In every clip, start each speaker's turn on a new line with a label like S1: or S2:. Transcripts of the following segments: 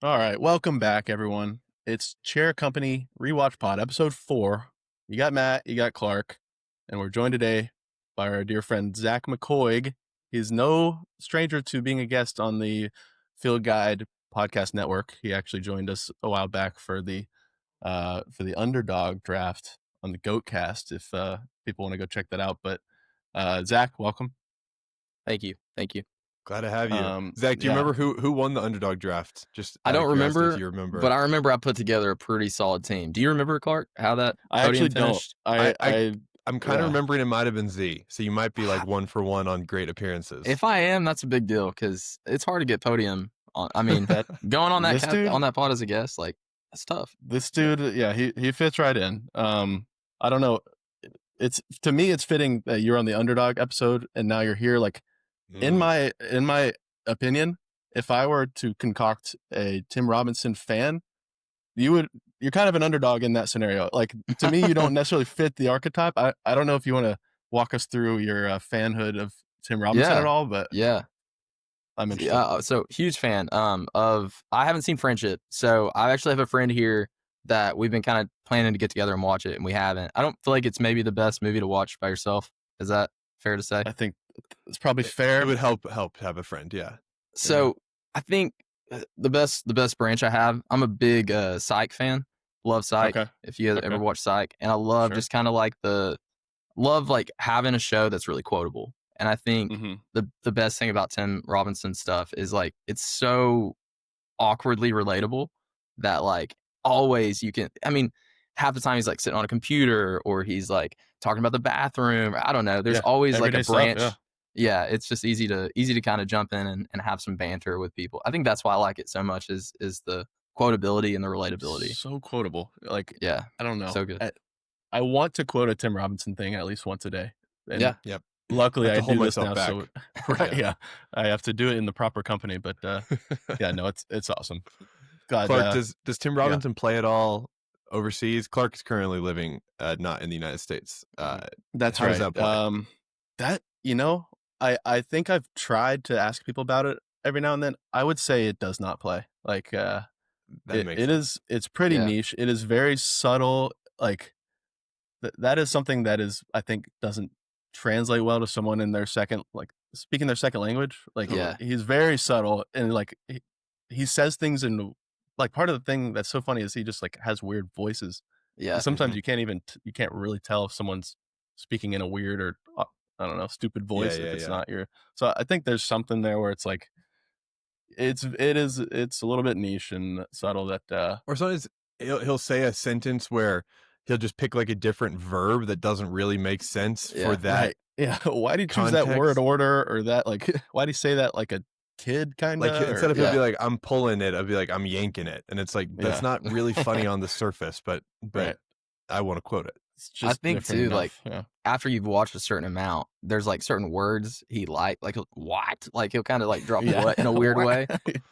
S1: All right, welcome back, everyone. It's Chair Company Rewatch Pod, episode 4. You got Matt, you got Clark, and we're joined today by our dear friend Zach McKuig. He's no stranger to being a guest on the Field Guide podcast network. He actually joined us a while back for the underdog draft on the Goat Cast. If people want to go check that out, but Zach, welcome.
S2: Thank you. Thank you.
S3: Glad to have you. Zach, do you
S1: Yeah.
S3: remember who won the underdog draft? Just
S2: I
S3: out of
S2: don't
S3: curiosity,
S2: remember,
S3: if you remember.
S2: but I remember I put together a pretty solid team. Do you remember, Clark, how that
S1: I
S2: podium
S1: actually
S2: finished?
S1: don't.
S3: I'm kind of
S1: yeah.
S3: remembering it might have been Z, so you might be like 1 for 1 on great appearances.
S2: If I am, that's a big deal because it's hard to get podium on. I mean, going on that on that pod as a guest, like that's tough.
S1: This dude, yeah, he fits right in. I don't know. It's to me, it's fitting that you're on the underdog episode and now you're here. Like in my opinion, if I were to concoct a Tim Robinson fan, you're kind of an underdog in that scenario. Like to me, you don't necessarily fit the archetype. I don't know if you want to walk us through your fanhood of Tim Robinson at all, but
S2: yeah,
S1: I'm interested.
S2: So huge fan of. I haven't seen Friendship, so I actually have a friend here that we've been kind of planning to get together and watch it, and we haven't. I don't feel like it's maybe the best movie to watch by yourself. Is that fair to say?
S1: I think it's probably fair.
S3: It would help have a friend, yeah.
S2: So I think the best branch I have. I'm a big Psych fan. Love Psych.
S1: Okay.
S2: If you ever watch Psych, and I love just kind of like like having a show that's really quotable. And I think the best thing about Tim Robinson stuff is like it's so awkwardly relatable that like always you can. I mean, half the time he's like sitting on a computer or he's like talking about the bathroom. I don't know. There's always like a branch.
S1: Stuff,
S2: yeah, it's just easy to kind of jump in and have some banter with people. I think that's why I like it so much is the quotability and the relatability.
S1: So quotable. Like,
S2: yeah,
S1: I don't know.
S2: So good.
S1: I want to quote a Tim Robinson thing at least once a day. And
S3: Yep.
S1: Luckily, I do this now.
S3: Back.
S1: So yeah, I have to do it in the proper company. But yeah, no, it's awesome. God,
S3: Clark, does Tim Robinson play at all overseas? Clark is currently living not in the United States.
S1: That's
S3: how
S1: right.
S3: Does that play?
S1: That I think I've tried to ask people about it every now and then. I would say it does not play. Like it's pretty niche. It is very subtle. Like that is something that is I think doesn't translate well to someone in their second speaking their second language. Like he's very subtle and like he says things in like part of the thing that's so funny is he just like has weird voices.
S2: Yeah.
S1: Sometimes you can't really tell if someone's speaking in a weird or I don't know, stupid voice if it's not your. So I think there's something there where it's like it's a little bit niche and subtle that
S3: or sometimes he'll say a sentence where he'll just pick like a different verb that doesn't really make sense for that.
S1: Right. Yeah. Why do you choose that word order or that like why do you say that like a kid kind of
S3: like instead of he'll be like I'm pulling it, I'll be like I'm yanking it, and it's like that's not really funny on the surface, but I want to quote it.
S2: I think too, like after you've watched a certain amount, there's like certain words he like what, like he'll kind of like drop what in a weird way,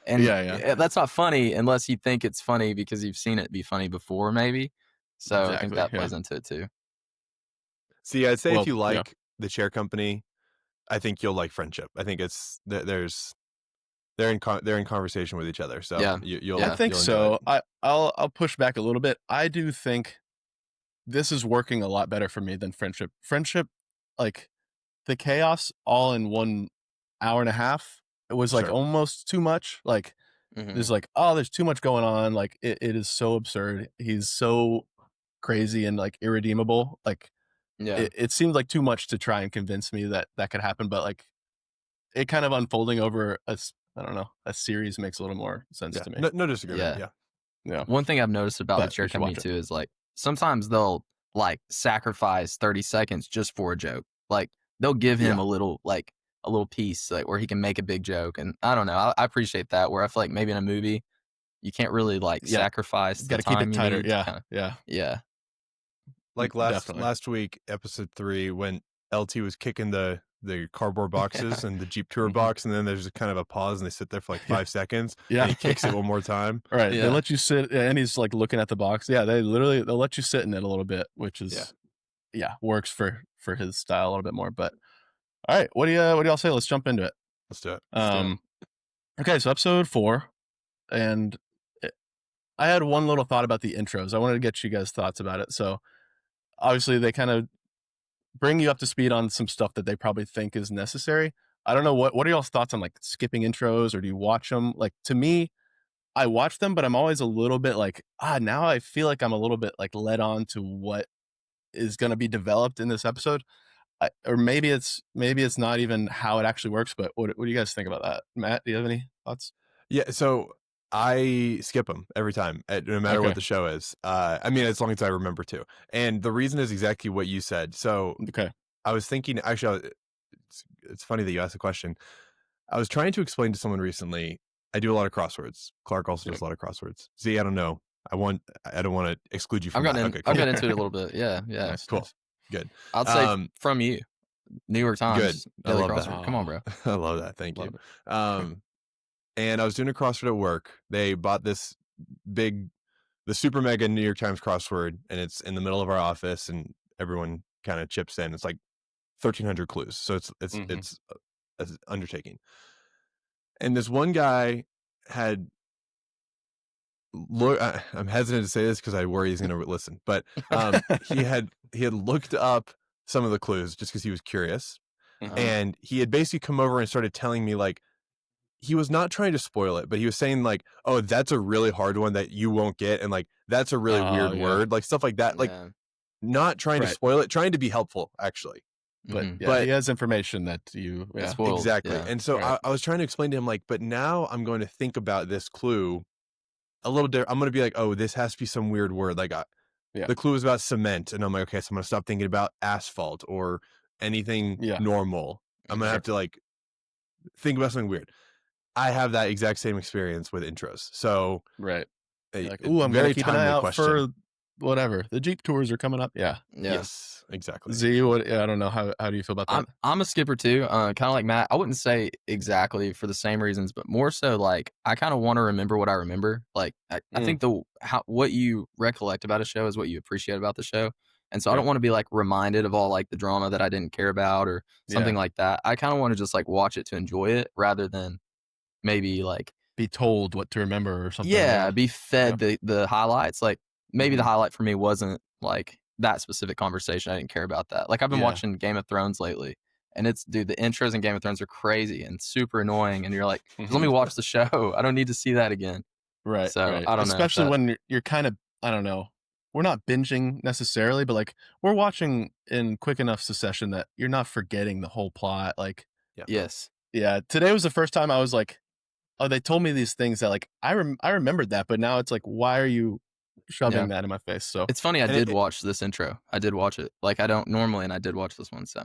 S2: and that's not funny unless you think it's funny because you've seen it be funny before, maybe. So I think that plays into it too.
S3: See, I'd say if you like the Chair Company, I think you'll like Friendship. I think it's they're in conversation with each other. So you'll
S1: I think so. I'll push back a little bit. I do think this is working a lot better for me than Friendship. Friendship, like the chaos all in 1 hour and a half, it was like almost too much. Like there's like, there's too much going on. Like it is so absurd. He's so crazy and like irredeemable. Like it seemed like too much to try and convince me that could happen. But like it kind of unfolding over a series makes a little more sense to me.
S3: No disagreement.
S2: Yeah. One thing I've noticed about the Chair Company too is like sometimes they'll like sacrifice 30 seconds just for a joke. Like they'll give him a little piece like where he can make a big joke. And I don't know. I appreciate that where I feel like maybe in a movie you can't really like sacrifice.
S1: Got to keep it tighter. Yeah.
S3: Like last week, episode 3, when LT was kicking the cardboard boxes and the Jeep Tour box, and then there's kind of a pause and they sit there for like 5 seconds. And he kicks it one more time.
S1: Right. They let you sit and he's like looking at the box. Yeah, they'll let you sit in it a little bit, which is works for his style a little bit more. But all right, what do y'all say? Let's jump into it.
S3: Let's do it.
S1: Okay, so episode 4, and I had one little thought about the intros. I wanted to get you guys' thoughts about it. So obviously they kind of bring you up to speed on some stuff that they probably think is necessary. I don't know what are y'all's thoughts on like skipping intros, or do you watch them? Like, to me, I watch them, but I'm always a little bit like, now I feel like I'm a little bit like led on to what is going to be developed in this episode. Or maybe it's not even how it actually works, but what do you guys think about that? Matt, do you have any thoughts?
S3: Yeah, so I skip them every time, no matter what the show is. I mean, as long as I remember to. And the reason is exactly what you said. So I was thinking, actually, it's funny that you asked the question. I was trying to explain to someone recently, I do a lot of crosswords. Clark also does a lot of crosswords. See, I don't know. I don't want to exclude you from that.
S2: I've got into it a little bit. Yeah.
S3: Nice, cool.
S2: Nice.
S3: Good.
S2: I'd say from you, New York Times.
S3: Good. I love that.
S2: Come on, bro.
S3: I love that. Thank you. And I was doing a crossword at work. They bought the super mega New York Times crossword, and it's in the middle of our office, and everyone kind of chips in. It's like 1,300 clues, so it's an undertaking. And this one guy had I'm hesitant to say this because I worry he's going to listen, but he had looked up some of the clues just because he was curious, and he had basically come over and started telling me, like, he was not trying to spoil it, but he was saying, like, oh, that's a really hard one that you won't get, and like that's a really weird word, like stuff like that, like not trying to spoil it, trying to be helpful actually.
S1: But but he has information that you
S2: spoiled.
S3: Exactly. And so I was trying to explain to him, like, but now I'm going to think about this clue a little different. I'm going to be like, oh, this has to be some weird word. Like the clue is about cement, and I'm like, okay, so I'm going to stop thinking about asphalt or anything normal. I'm going to have to like think about something weird. I have that exact same experience with intros. So
S1: like, ooh, I'm going to keep an eye out for whatever. The Jeep tours are coming up.
S3: Yes, exactly.
S1: Z, I don't know. How do you feel about that?
S2: I'm a skipper too. Kind of like Matt. I wouldn't say exactly for the same reasons, but more so like I kind of want to remember what I remember. Like I think what you recollect about a show is what you appreciate about the show. And so I don't want to be like reminded of all like the drama that I didn't care about or something like that. I kind of want to just like watch it to enjoy it rather than maybe like
S1: be told what to remember or something.
S2: Yeah, be fed the highlights. Like maybe the highlight for me wasn't like that specific conversation. I didn't care about that. Like I've been watching Game of Thrones lately, and the intros in Game of Thrones are crazy and super annoying. And you're like, let me watch the show. I don't need to see that again.
S1: Right.
S2: So
S1: right.
S2: I don't know.
S1: Especially when you're kind of, I don't know. We're not binging necessarily, but like we're watching in quick enough succession that you're not forgetting the whole plot. Like,
S2: yes.
S1: Yeah. Today was the first time I was like, oh, they told me these things that like I remembered that, but now it's like, why are you shoving that in my face? So
S2: it's funny. I did watch this intro. I did watch it. Like I don't normally, and I did watch this one. So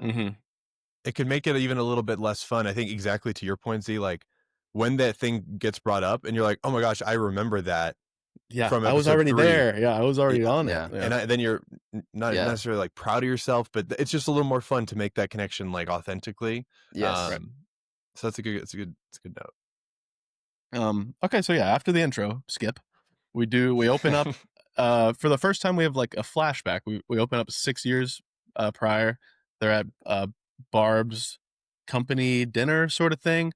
S3: it could make it even a little bit less fun. I think exactly to your point, Z. Like when that thing gets brought up, and you're like, oh my gosh, I remember that.
S1: Yeah,
S3: from
S1: I was already
S3: 3.
S1: there. Yeah, I was already on it.
S3: And then you're not necessarily like proud of yourself, but it's just a little more fun to make that connection like authentically.
S2: Yes.
S3: So it's a good
S1: note. Okay, so after the intro, skip. We open up. For the first time, we have like a flashback. We open up 6 years prior. They're at Barb's company dinner sort of thing.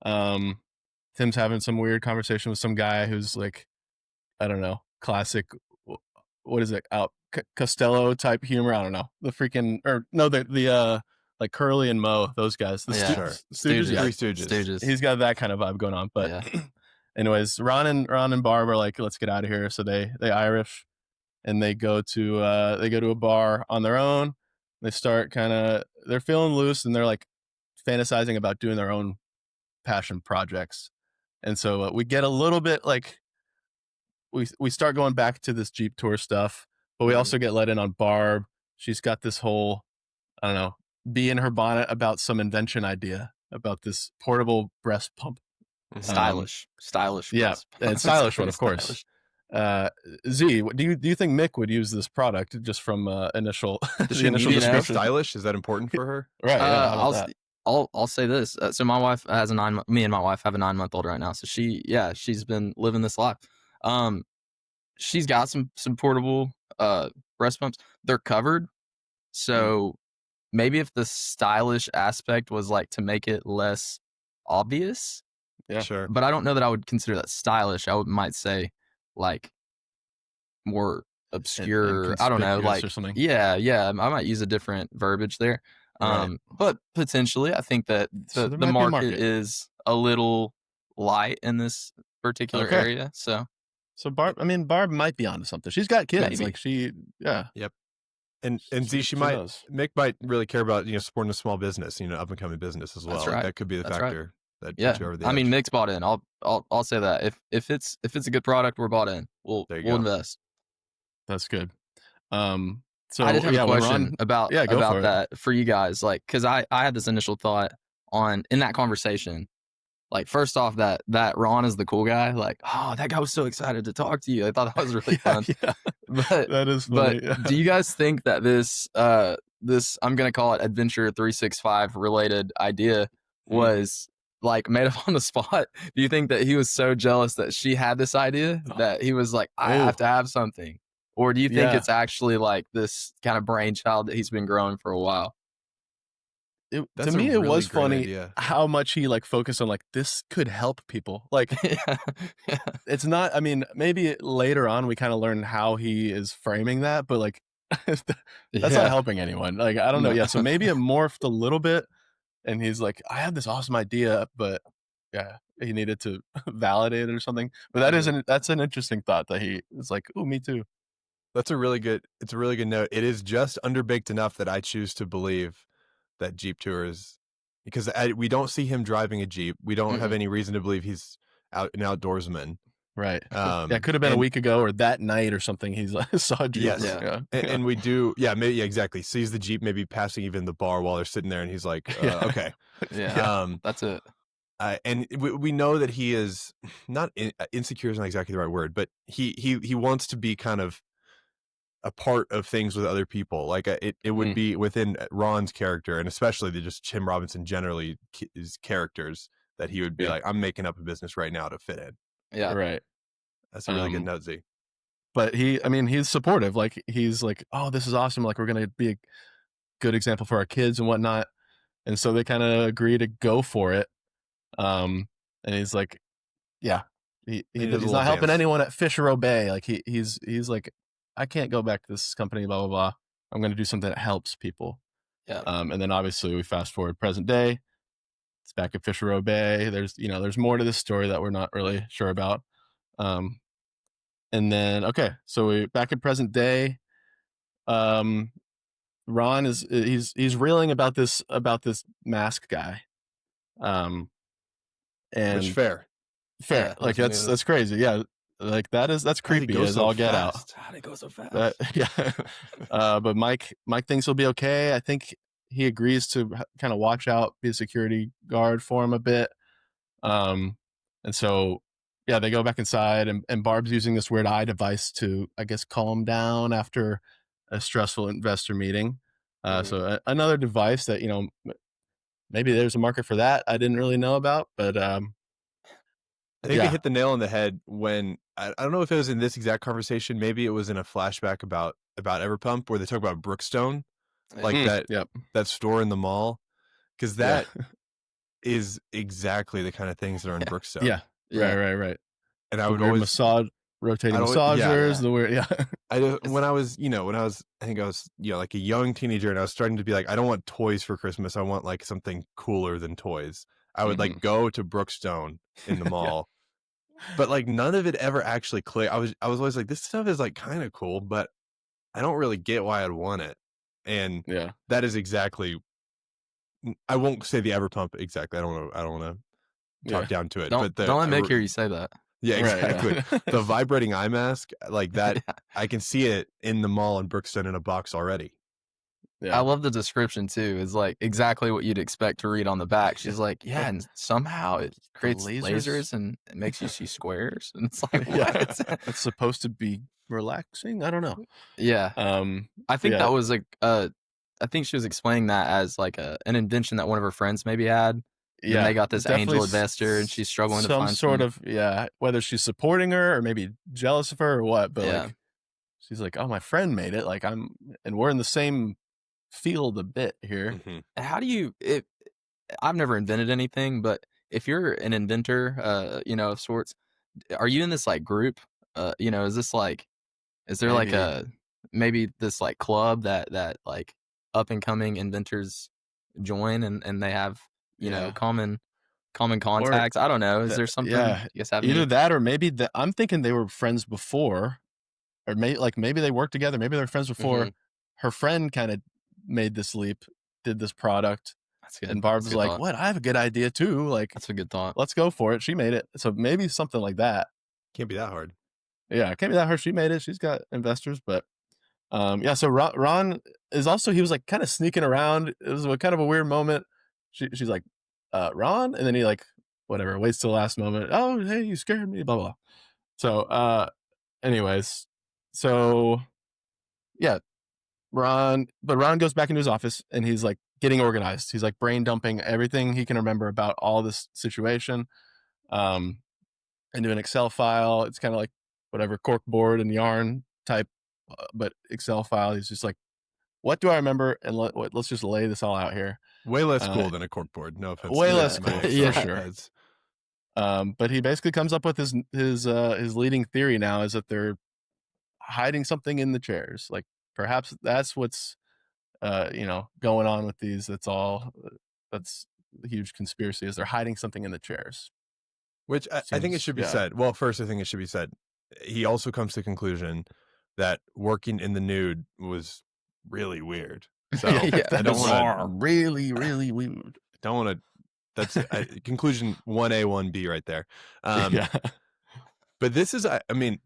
S1: Tim's having some weird conversation with some guy who's like, I don't know, classic. What is it? Costello type humor. I don't know. The like Curly and Moe, those guys. The Stooges.
S3: Three Stooges.
S1: He's got that kind of vibe going on. But anyways, Ron and Barb are like, let's get out of here. So they Irish, and they go to a bar on their own. They start they're feeling loose, and they're like fantasizing about doing their own passion projects. And so we get a little bit like we start going back to this Jeep tour stuff, but we also get let in on Barb. She's got this whole, I don't know, bee in her bonnet about some invention idea about this portable breast pump.
S2: Stylish.
S1: Yeah, and stylish one, of course. Z, do you think Mick would use this product just from initial the initial description?
S3: Stylish, is that important for her?
S1: Right.
S2: I'll say this. So my wife has me and my wife have a 9-month-old right now. So she's been living this life. She's got some portable breast pumps. They're covered. So maybe if the stylish aspect was like to make it less obvious.
S1: Yeah, sure.
S2: But I don't know that I would consider that stylish. I might say like more obscure. I don't know, like
S1: or something.
S2: Yeah. I might use a different verbiage there.
S1: Right.
S2: But potentially, I think that
S1: So
S2: the market is a little light in this particular area. So
S1: Barb might be onto something. She's got kids.
S2: maybe.
S1: Like yeah.
S3: Yep. And Z, Mick might really care about supporting a small business, up and coming business as well.
S2: That's right.
S3: That could be the factor that
S2: yeah.
S3: puts you over the edge.
S2: I mean, Mick's bought in. I'll say that if it's a good product, we're bought in. We'll invest.
S1: That's good. So
S2: I did have a question about that for you guys, like, because I had this initial thought in that conversation. Like, first off, that Ron is the cool guy. Like, oh, that guy was so excited to talk to you. I thought that was really fun.
S1: Yeah.
S2: But
S1: that is funny.
S2: But do you guys think that this I'm gonna call it Adventure 365 related idea was like made up on the spot? Do you think that he was so jealous that she had this idea that he was like, I have to have something? Or do you think it's actually like this kind of brainchild that he's been growing for a while?
S1: To me, it was funny how much he like focused on like this could help people. Like, it's not. I mean, maybe later on we kind of learn how he is framing that, but like that's not helping anyone. Like, I don't know. Yeah, so maybe it morphed a little bit, and he's like, I have this awesome idea, but he needed to validate it or something. But that's an interesting thought that he is like, oh, me too.
S3: It's a really good note. It is just underbaked enough that I choose to believe that Jeep tour is, because we don't see him driving a Jeep. We don't have any reason to believe he's an outdoorsman.
S1: Right. It could have been a week ago or that night or something. He's like, saw a Jeep.
S3: Yes. And we do. Yeah. Maybe exactly. Sees the Jeep maybe passing even the bar while they're sitting there, and he's like, okay.
S2: That's it.
S3: And we know that he is not insecure is not exactly the right word, but he wants to be kind of a part of things with other people. Like it would be within Ron's character, and especially just Tim Robinson generally his characters, that he would be like, I'm making up a business right now to fit in.
S2: Yeah.
S1: Right.
S3: That's a really good note, Z.
S1: But he's supportive. Like, he's like, oh, this is awesome. Like, we're going to be a good example for our kids and whatnot. And so they kind of agree to go for it. And he's like, he's not helping anyone at Fisher Bay. Like he's like, I can't go back to this company, blah, blah, blah. I'm going to do something that helps people.
S2: Yeah.
S1: And then obviously we fast forward present day. It's back at Fisher Bay. There's more to this story that we're not really sure about. And then, so we back in present day. Ron he's reeling about this mask guy. And
S3: which fair.
S1: Yeah, like that's crazy. Yeah. Like that's creepy as all get out.
S2: How'd it go so fast?
S1: But Mike thinks he'll be okay. I think he agrees to kind of watch out, be a security guard for him a bit. And so they go back inside, and Barb's using this weird eye device to, I guess, calm down after a stressful investor meeting. So another device that, maybe there's a market for that I didn't really know about, but I
S3: think they hit the nail on the head when I don't know if it was in this exact conversation. Maybe it was in a flashback about Everpump, where they talk about Brookstone, like that store in the mall, because that is exactly the kind of things that are in Brookstone.
S1: Yeah. Right.
S3: And I would always
S1: rotating massagers. The weird,
S3: when I was I think I was like a young teenager, and I was starting to be like, I don't want toys for Christmas. I want like something cooler than toys. I would like go to Brookstone in the mall. But like none of it ever actually clicked. I was always like, this stuff is like kind of cool, but I don't really get why I'd want it. And that is exactly. I won't say the Everpump exactly. I don't want to talk down to it.
S2: Don't let Mick hear you say that.
S3: Yeah, exactly. Right, the vibrating eye mask, like that, I can see it in the mall in Brookstone in a box already.
S2: Yeah. I love the description too. It's like exactly what you'd expect to read on the back. She's like, and somehow it creates lasers and it makes you see squares. And it's like, what?
S1: It's supposed to be relaxing. I don't know.
S2: Yeah. I think that was like, I think she was explaining that as like an invention that one of her friends maybe had. Yeah. And they got this angel investor, and she's struggling to find
S1: some sort of, whether she's supporting her or maybe jealous of her or what. But like, she's like, oh, my friend made it. Like and we're in the same field a bit here.
S2: How do you I've never invented anything, but if you're an inventor of sorts, are you in this like group is this like, is there like maybe this like club that like up and coming inventors join and they have, common contacts? I don't know. Is there something you guys have?
S1: Either that or maybe I'm thinking they were friends before, or maybe they worked together. Maybe they were friends before. Her friend kind of made this leap, did this product.
S2: That's good.
S1: And Barb's like, "What? I have a good idea too. Like,
S2: that's a good thought.
S1: Let's go for it." She made it. So maybe something like that.
S3: Can't be that hard.
S1: Yeah, it can't be that hard. She made it. She's got investors, but so Ron is also, he was like kind of sneaking around. It was kind of a weird moment. She's like, Ron, and then he like whatever waits till the last moment. Oh, hey, you scared me. Blah blah. So anyways, so yeah, Ron goes back into his office and he's like getting organized. He's like brain dumping everything he can remember about all this situation, into an Excel file. It's kind of like whatever cork board and yarn type, but Excel file. He's just like, what do I remember? And let's just lay this all out here.
S3: Way less cool than a cork board. No offense.
S1: Way less cool, for sure. But he basically comes up with his leading theory now is that they're hiding something in the chairs. Like perhaps that's what's going on with these. That's the huge conspiracy, is they're hiding something in the chairs.
S3: Which I think it should be said. Well, first, I think it should be said. He also comes to the conclusion that working in the nude was really weird. So
S1: I don't want to really, really weird.
S3: Don't want to. That's conclusion 1A, 1B right there. But this is, I mean,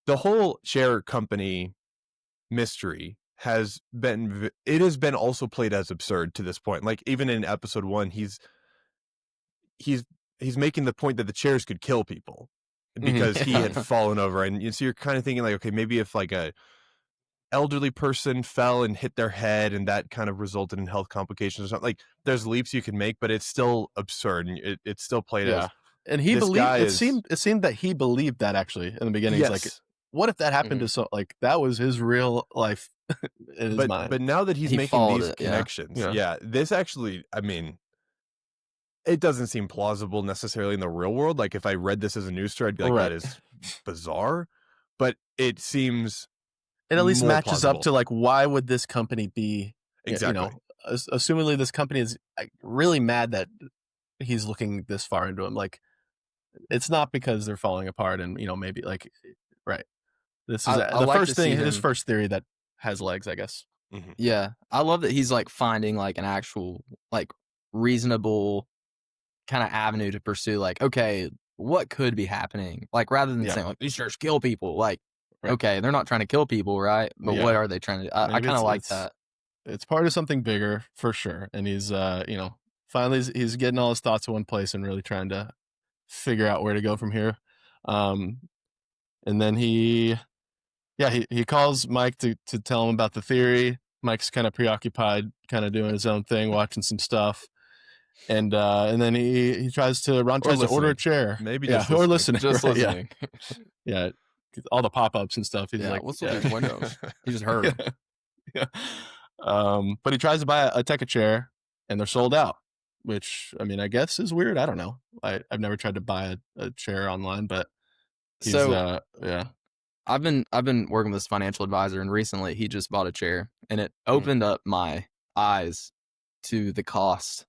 S3: the whole chair company mystery has been also played as absurd to this point. Like even in episode 1, he's making the point that the chairs could kill people because he had fallen over, and so you're kind of thinking like, okay, maybe if like a elderly person fell and hit their head and that kind of resulted in health complications or something, like there's leaps you can make, but it's still absurd and it's still played as.
S1: And he believed it seemed that he believed that actually in the beginning. Yes. He's like, what if that happened to like that was his real life in his mind.
S3: But now that he's making these connections, this actually, I mean, it doesn't seem plausible necessarily in the real world. Like if I read this as a news story, I'd be like, that is bizarre. But it seems
S1: it at least matches plausible. Up to like, why would this company be
S3: exactly?
S1: Assumingly this company is really mad that he's looking this far into him. Like it's not because they're falling apart, and maybe like This is his first theory that has legs, I guess.
S2: Mm-hmm. Yeah, I love that he's like finding like an actual like reasonable kind of avenue to pursue. Like, okay, what could be happening? Like, rather than saying like these chairs kill people. Like, okay, they're not trying to kill people, right? But what are they trying to do? I kind of like that.
S1: It's part of something bigger for sure. And he's finally he's getting all his thoughts in one place and really trying to figure out where to go from here. And then he calls Mike to tell him about the theory. Mike's kind of preoccupied, kind of doing his own thing, watching some stuff. And then Ron tries to order a chair.
S3: Maybe
S1: just listening. Just listening. Yeah. All the pop-ups and stuff. He's like,
S2: what's with these windows? He just heard.
S1: Yeah. But he tries to buy a Tekka chair and they're sold out, which I mean, I guess is weird. I don't know. I've never tried to buy a chair online, but
S2: I've been working with this financial advisor, and recently he just bought a chair, and it opened up my eyes to the cost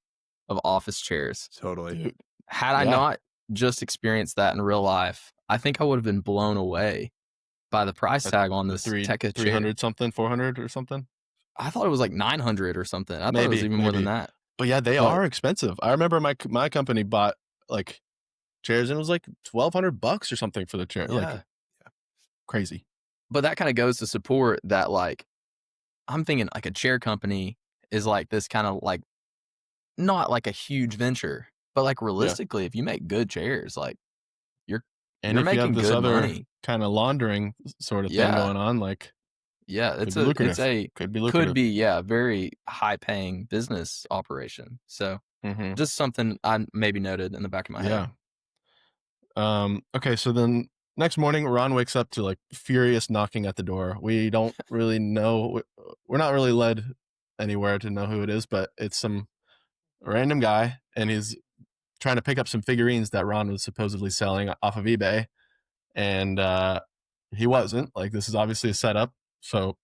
S2: of office chairs.
S3: Totally.
S2: Dude, had I not just experienced that in real life, I think I would have been blown away by the price tag on this Tekka chair.
S1: 300 something, 400 or something.
S2: I thought it was like 900 or something. I thought it was even more than that.
S1: But yeah, they are expensive. I remember my company bought like chairs and it was like $1,200 or something for the chair. Like crazy.
S2: But that kind of goes to support that, like, I'm thinking like a chair company is like this kind of like not like a huge venture, but like realistically, if you make good chairs, like you're making good money.
S1: Kind of laundering sort of thing going on, like
S2: could be very high paying business operation. So just something I maybe noted in the back of my head.
S1: Okay, so then next morning, Ron wakes up to like furious knocking at the door. We don't really know. We're not really led anywhere to know who it is, but it's some random guy, and he's trying to pick up some figurines that Ron was supposedly selling off of eBay. and he wasn't. Like, this is obviously a setup. So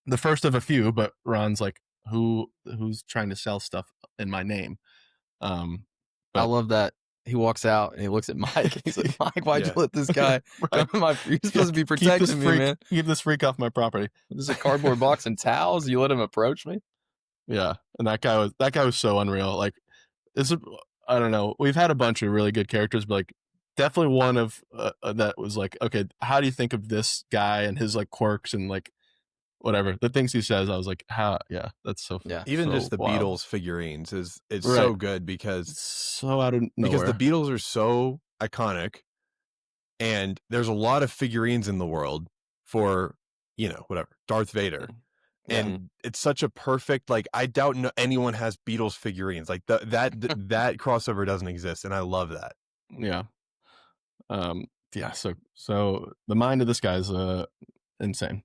S1: the first of a few, but Ron's like, who's trying to sell stuff in my name?
S2: I love that. He walks out and he looks at Mike. He's like, Mike, why'd you let this guy come to my... You're supposed to be protecting me, man.
S1: Keep this freak off my property.
S2: This is a cardboard box and towels. You let him approach me?
S1: Yeah. And that guy was so unreal. Like, I don't know. We've had a bunch of really good characters, but like, definitely one of that was like, okay, how do you think of this guy and his like quirks and like whatever the things he says? I was like, how? Yeah, that's so.
S2: Yeah,
S3: even
S1: so
S3: just the
S1: wild.
S3: Beatles figurines is so good because
S1: it's so out of nowhere.
S3: Because the Beatles are so iconic, and there's a lot of figurines in the world for whatever Darth Vader. And it's such a perfect, like, I doubt anyone has Beatles figurines. Like that crossover doesn't exist, and I love that.
S1: Yeah. Yeah. So the mind of this guy's insane.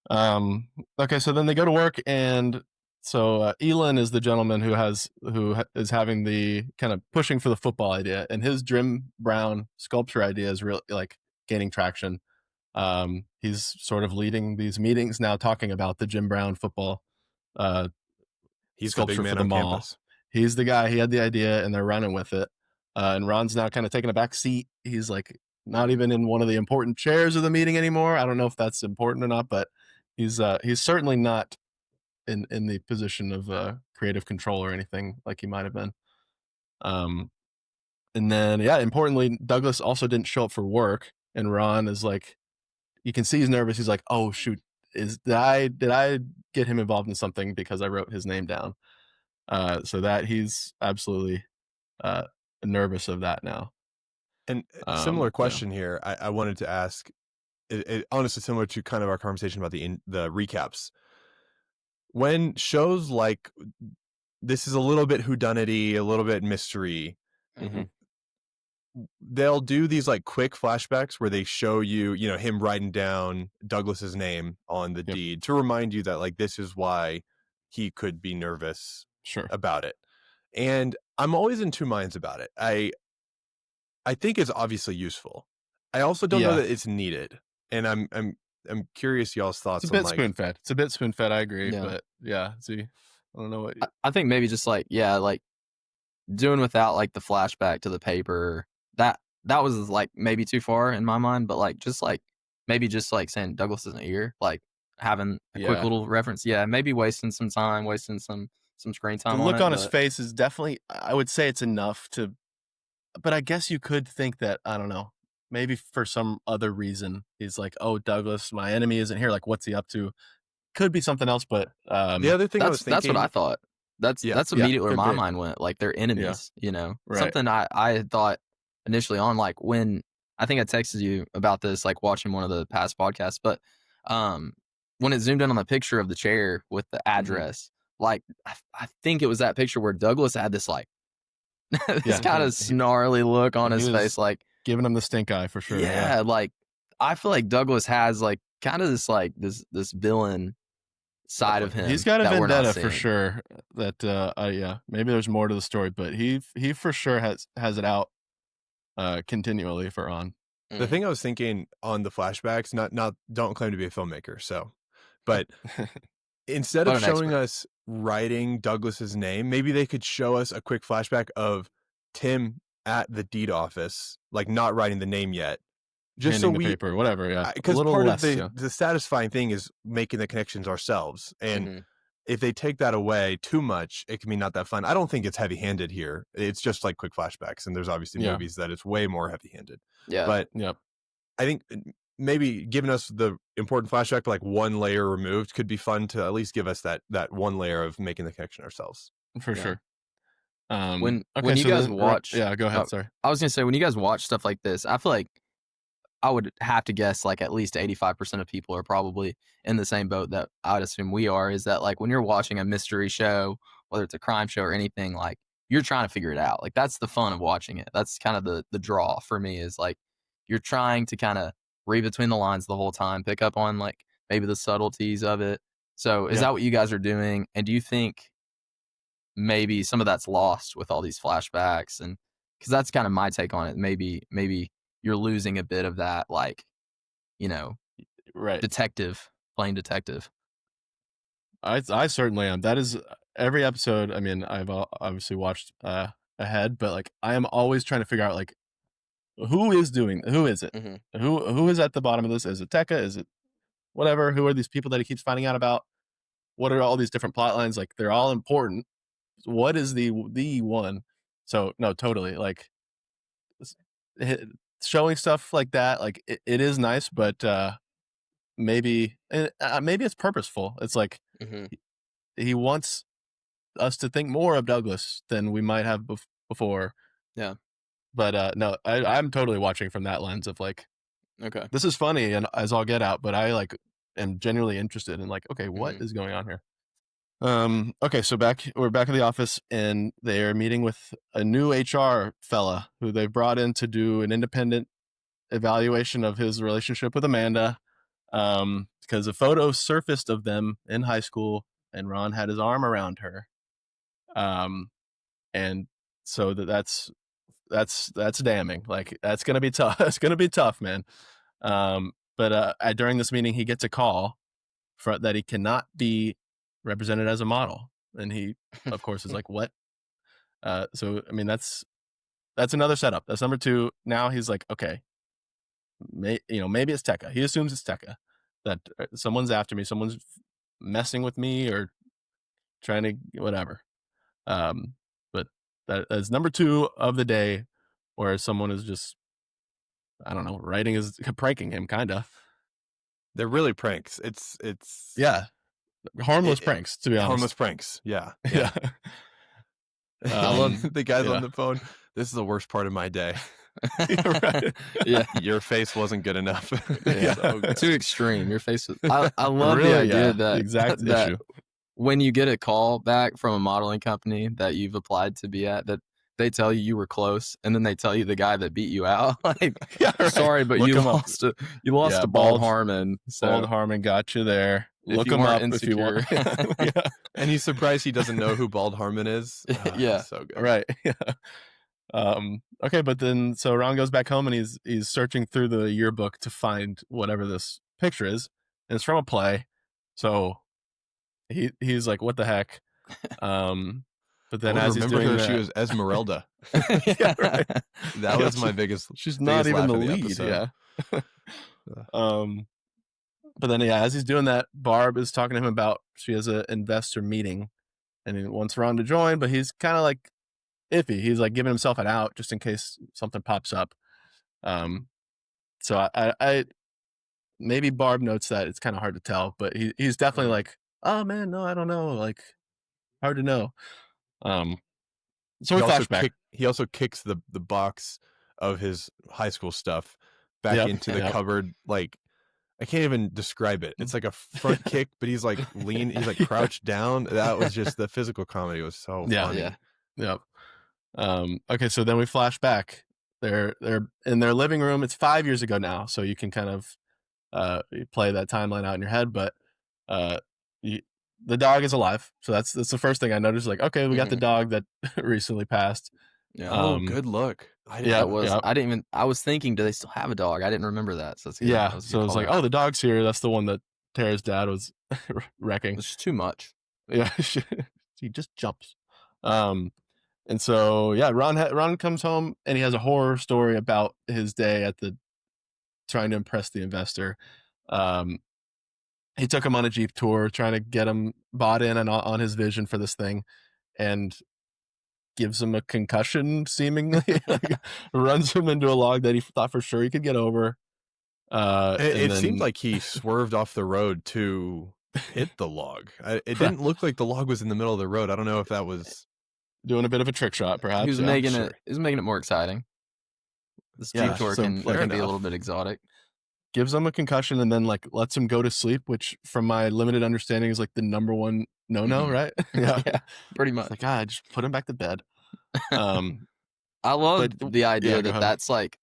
S1: Okay, so then they go to work, and so Elon is the gentleman who is having the kind of pushing for the football idea, and his Jim Brown sculpture idea is really like gaining traction. He's sort of leading these meetings now, talking about the Jim Brown football
S3: he's
S1: sculpture
S3: the big man
S1: for the
S3: on
S1: mall.
S3: campus.
S1: He's the guy. He had the idea, and they're running with it. And Ron's now kind of taking a back seat. He's like not even in one of the important chairs of the meeting anymore. I don't know if that's important or not, but he's certainly not in the position of creative control or anything like he might have been. And then importantly, Douglas also didn't show up for work, and Ron is like, you can see he's nervous. He's like, oh shoot, did I get him involved in something because I wrote his name down? So that he's absolutely nervous of that now.
S3: And similar question here, I wanted to ask, it honestly similar to kind of our conversation about the recaps. When shows like this is a little bit whodunity, a little bit mystery, they'll do these like quick flashbacks where they show you, him writing down Douglas's name on the deed to remind you that like this is why he could be nervous about it. And I'm always in two minds about it. I think it's obviously useful. I also don't know that it's needed, and I'm curious y'all's thoughts.
S1: It's a bit spoon-fed. It's a bit spoon-fed. I agree, but see, I don't know what.
S2: I think maybe just like like doing without like the flashback to the paper. That was like maybe too far in my mind, but like just like maybe just like saying Douglas isn't here, like having a quick little reference. Yeah, maybe wasting some time, wasting some screen time.
S1: The look on his face is definitely. I would say it's enough to. But I guess you could think that, I don't know, maybe for some other reason, he's like, oh, Douglas, my enemy isn't here. Like, what's he up to? Could be something else, but
S3: the other thing I was thinking,
S2: that's what I thought. That's immediately where my mind went. Like, they're enemies, Something I had thought initially on, like, when I think I texted you about this, like, watching one of the past podcasts, but when it zoomed in on the picture of the chair with the address, like, I think it was that picture where Douglas had this, like, this kind of snarly look on his face, like
S1: giving him the stink eye for sure.
S2: Yeah, like I feel like Douglas has like kind of this like this villain side of him.
S1: He's got a vendetta for sure. That maybe there's more to the story, but he for sure has it out continually for Ron.
S3: The thing I was thinking on the flashbacks, not don't claim to be a filmmaker, but instead of showing us writing Douglas's name, maybe they could show us a quick flashback of Tim at the deed office, like not writing the name yet,
S1: just handing the paper, whatever.
S3: Because part of the satisfying thing is making the connections ourselves, and if they take that away too much, it can be not that fun. I don't think it's heavy-handed here. It's just like quick flashbacks, and there's obviously movies that it's way more heavy-handed.
S2: Yeah,
S3: but I think maybe giving us the important flashback, like one layer removed, could be fun to at least give us that one layer of making the connection ourselves.
S1: For sure.
S2: When you guys watch,
S1: go ahead. Sorry,
S2: I was gonna say when you guys watch stuff like this, I feel like I would have to guess like at least 85% of people are probably in the same boat that I would assume we are. Is that like when you're watching a mystery show, whether it's a crime show or anything, like you're trying to figure it out. Like that's the fun of watching it. That's kind of the draw for me. Is like you're trying to kind of read between the lines the whole time, pick up on like maybe the subtleties of it. So is that what you guys are doing? And do you think maybe some of that's lost with all these flashbacks? And because that's kind of my take on it. Maybe you're losing a bit of that, like,
S1: right,
S2: playing detective.
S1: I certainly am. That is every episode. I mean, I've obviously watched ahead, but like I am always trying to figure out like who is it?
S2: Mm-hmm.
S1: Who is at the bottom of this? Is it Tekka? Is it whatever? Who are these people that he keeps finding out about? What are all these different plot lines? Like they're all important. What is the one? So no, totally. Like showing stuff like that, like it is nice, but maybe it's purposeful. It's like he wants us to think more of Douglas than we might have before.
S2: Yeah.
S1: But no, I'm totally watching from that lens of like,
S2: okay,
S1: this is funny and as all get out, but I like am genuinely interested in like, okay, what is going on here? Okay, so we're back in the office and they're meeting with a new HR fella who they brought in to do an independent evaluation of his relationship with Amanda. Because a photo surfaced of them in high school and Ron had his arm around her. And so that's damning. Like that's gonna be tough. It's gonna be tough, man. But during this meeting, he gets a call that he cannot be represented as a model, and he, of course, is like, "What?" So I mean, that's another setup. That's number 2. Now he's like, "Okay, maybe it's Tekka." He assumes it's Tekka, that someone's after me, someone's messing with me or trying to whatever. But that's number 2 of the day, where someone is just, I don't know, pranking him, kind of.
S3: They're really pranks. It's
S1: yeah, harmless pranks, to be honest.
S3: Harmless pranks. Yeah.
S2: I love
S3: the guys on the phone. This is the worst part of my day.
S1: Right.
S3: Yeah, your face wasn't good enough.
S2: Too extreme. Your face was. I love the idea that
S1: exact
S2: that
S1: issue.
S2: When you get a call back from a modeling company that you've applied to be at, that they tell you were close, and then they tell you the guy that beat you out. Like, sorry, but you lost to Bald Harmon. So
S1: Bald Harmon got you there. Look him up if you want.
S3: And he's surprised he doesn't know who Bald Harmon is.
S2: Yeah,
S3: so good.
S1: Right. Yeah. Okay, but then so Ron goes back home and he's searching through the yearbook to find whatever this picture is, and it's from a play. So he's like, what the heck? But then as he's doing that,
S3: she was Esmeralda.
S1: Yeah, right.
S3: That was my biggest.
S1: She's not even the lead.
S3: Episode.
S1: Yeah. But then as he's doing that, Barb is talking to him about she has an investor meeting, and he wants Ron to join, but he's kind of like iffy. He's like giving himself an out just in case something pops up. So I maybe Barb notes that it's kind of hard to tell, but he's definitely like, oh man, no, I don't know, like hard to know. So we flashback.
S3: He also kicks the box of his high school stuff back into the cupboard. Like, I can't even describe it. It's like a front kick, but he's like he's like crouched down. That was just, the physical comedy was so funny.
S1: Yeah. Okay, so then we flash back. They're in their living room. It's 5 years ago now, so you can kind of play that timeline out in your head. But the dog is alive, so that's the first thing I noticed. Like, okay, we got the dog that recently passed.
S2: Yeah.
S3: Good look.
S2: I was thinking, do they still have a dog? I didn't remember that. So
S1: so it was like, oh, the dog's here. That's the one that Tara's dad was wrecking.
S2: It's too much.
S1: Yeah, he just jumps. And so Ron comes home and he has a horror story about his day at trying to impress the investor. He took him on a Jeep tour, trying to get him bought in and on his vision for this thing, and gives him a concussion, seemingly. Runs him into a log that he thought for sure he could get over.
S3: It seemed like he swerved off the road to hit the log. It didn't look like the log was in the middle of the road. I don't know if that was
S1: doing a bit of a trick shot, perhaps.
S2: He was making it more exciting. This Jeep tour can be a little bit exotic.
S1: Gives him a concussion and then like lets him go to sleep, which from my limited understanding is like the number one no, right?
S2: Yeah, pretty much.
S1: It's like, just put him back to bed.
S2: I love the idea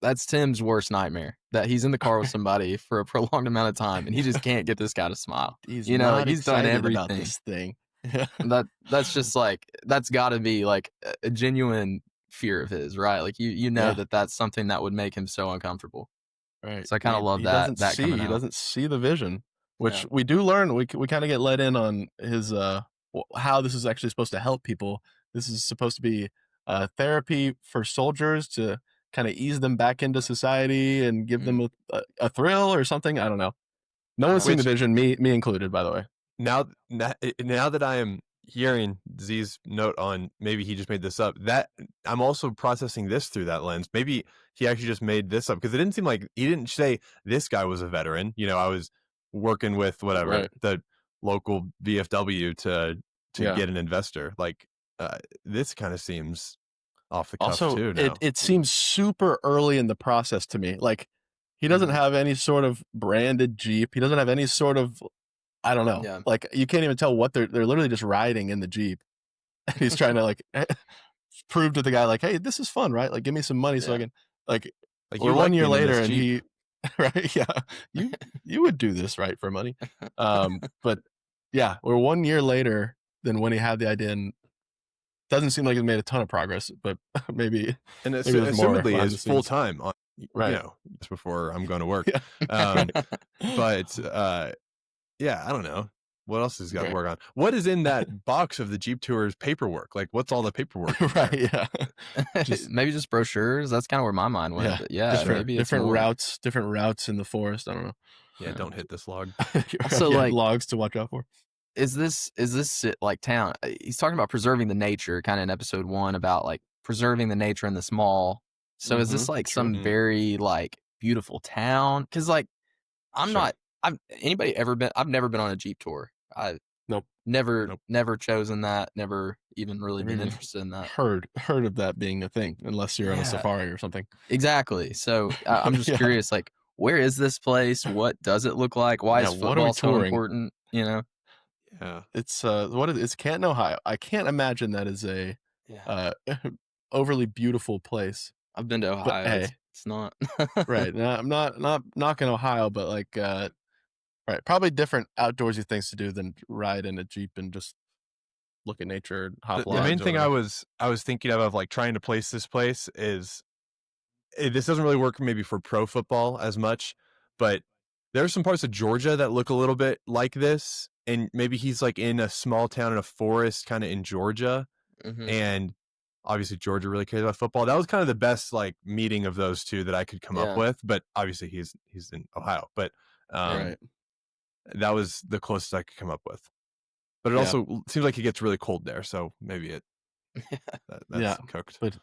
S2: that's Tim's worst nightmare, that he's in the car with somebody for a prolonged amount of time and he just can't get this guy to smile.
S1: He's
S2: done everything
S1: about this thing.
S2: That's just like, that's got to be like a genuine fear of his, right? Like you know that that's something that would make him so uncomfortable.
S1: Right.
S2: So I kind of love that coming out.
S1: He doesn't see the vision, which we do learn. We kind of get let in on his how this is actually supposed to help people. This is supposed to be therapy for soldiers to kind of ease them back into society and give them a thrill or something. I don't know. No one's seen the vision, me included, by the way.
S3: Now that I am hearing Z's note on maybe he just made this up, that I'm also processing this through that lens. Maybe he actually just made this up, because it didn't seem like he didn't say this guy was a veteran. I was working with the local VFW to get an investor. Like this kind of seems off the cuff too. Now.
S1: It seems super early in the process to me. Like he doesn't have any sort of branded Jeep. He doesn't have any sort of, I don't know. Yeah. Like you can't even tell what they're literally just riding in the Jeep. And he's trying to like prove to the guy like, hey, this is fun, right? Like give me some money so I can like we're 1 year later and he right, yeah. You would do this, right, for money. But yeah, we're 1 year later than when he had the idea, and doesn't seem like he made a ton of progress, but maybe
S3: assumedly is full time on just before I'm going to work. But yeah, I don't know. What else has he got to work on? What is in that box of the Jeep Tour's paperwork? Like, what's all the paperwork?
S1: Right, yeah.
S2: Maybe just brochures. That's kind of where my mind went. But maybe
S1: different routes in the forest. I don't know.
S3: Yeah, don't hit this log.
S2: Also, like
S1: logs to watch out for.
S2: Is this like town? He's talking about preserving the nature, kind of in episode 1 about like preserving the nature in the small. So is this like some very like beautiful town? Because like I've never been on a Jeep tour. Never chosen that. Never even really been interested in that.
S1: Heard of that being a thing, unless you're on a safari or something.
S2: Exactly. So I'm just curious, like, where is this place? What does it look like? Why is football so important?
S1: Yeah, it's it's Canton, Ohio. I can't imagine that is a overly beautiful place.
S2: I've been to Ohio. But, it's not
S1: right. No, I'm not knocking Ohio, but like right, probably different outdoorsy things to do than ride in a Jeep and just look at nature.
S3: The main thing I was thinking of like trying to place this place is this doesn't really work maybe for pro football as much, but there's some parts of Georgia that look a little bit like this, and maybe he's like in a small town in a forest kind of in Georgia, and obviously Georgia really cares about football. That was kind of the best like meeting of those two that I could come up with, but obviously he's in Ohio, but that was the closest I could come up with. But it also seems like it gets really cold there, so maybe that's cooked.
S1: But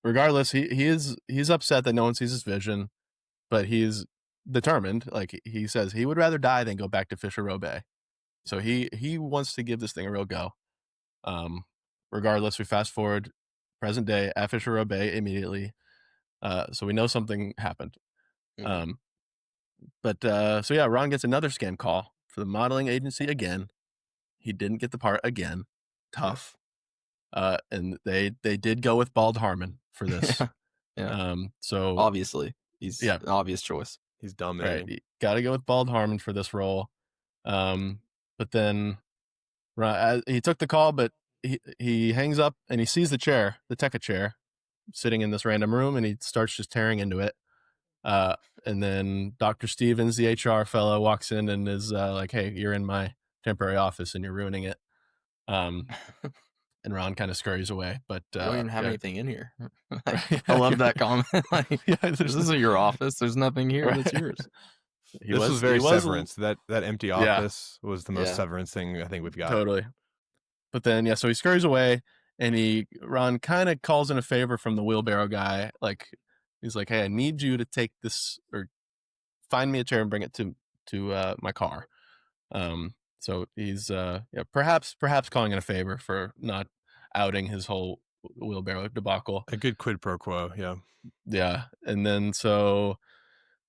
S1: regardless, he's upset that no one sees his vision, but he's determined. Like he says, he would rather die than go back to Fisher Row Bay. So he wants to give this thing a real go. Regardless, we fast forward present day at Fisher Row Bay immediately. So we know something happened. But so yeah, Ron gets another scam call for the modeling agency again. He didn't get the part again. Tough. And they did go with Bald Harmon for this. So
S2: obviously he's an obvious choice.
S3: He's dominating.
S1: Right. Got to go with Bald Harmon for this role. But then he took the call, but he hangs up and he sees the Tekka chair sitting in this random room, and he starts just tearing into it. And then Dr. Stevens, the HR fellow, walks in and is like, hey, you're in my temporary office and you're ruining it. And Ron kind of scurries away, but
S2: you don't even have anything in here. I love that comment. Like, this isn't your office. There's nothing here that's yours.
S3: This was very Severance. That empty office was the most Severance thing I think we've got.
S1: Totally. But then so he scurries away, and Ron kind of calls in a favor from the wheelbarrow guy. Like he's like, hey, I need you to take this or find me a chair and bring it to my car. So he's perhaps calling in a favor for not outing his whole wheelbarrow debacle.
S3: A good quid pro quo,
S1: yeah. And then so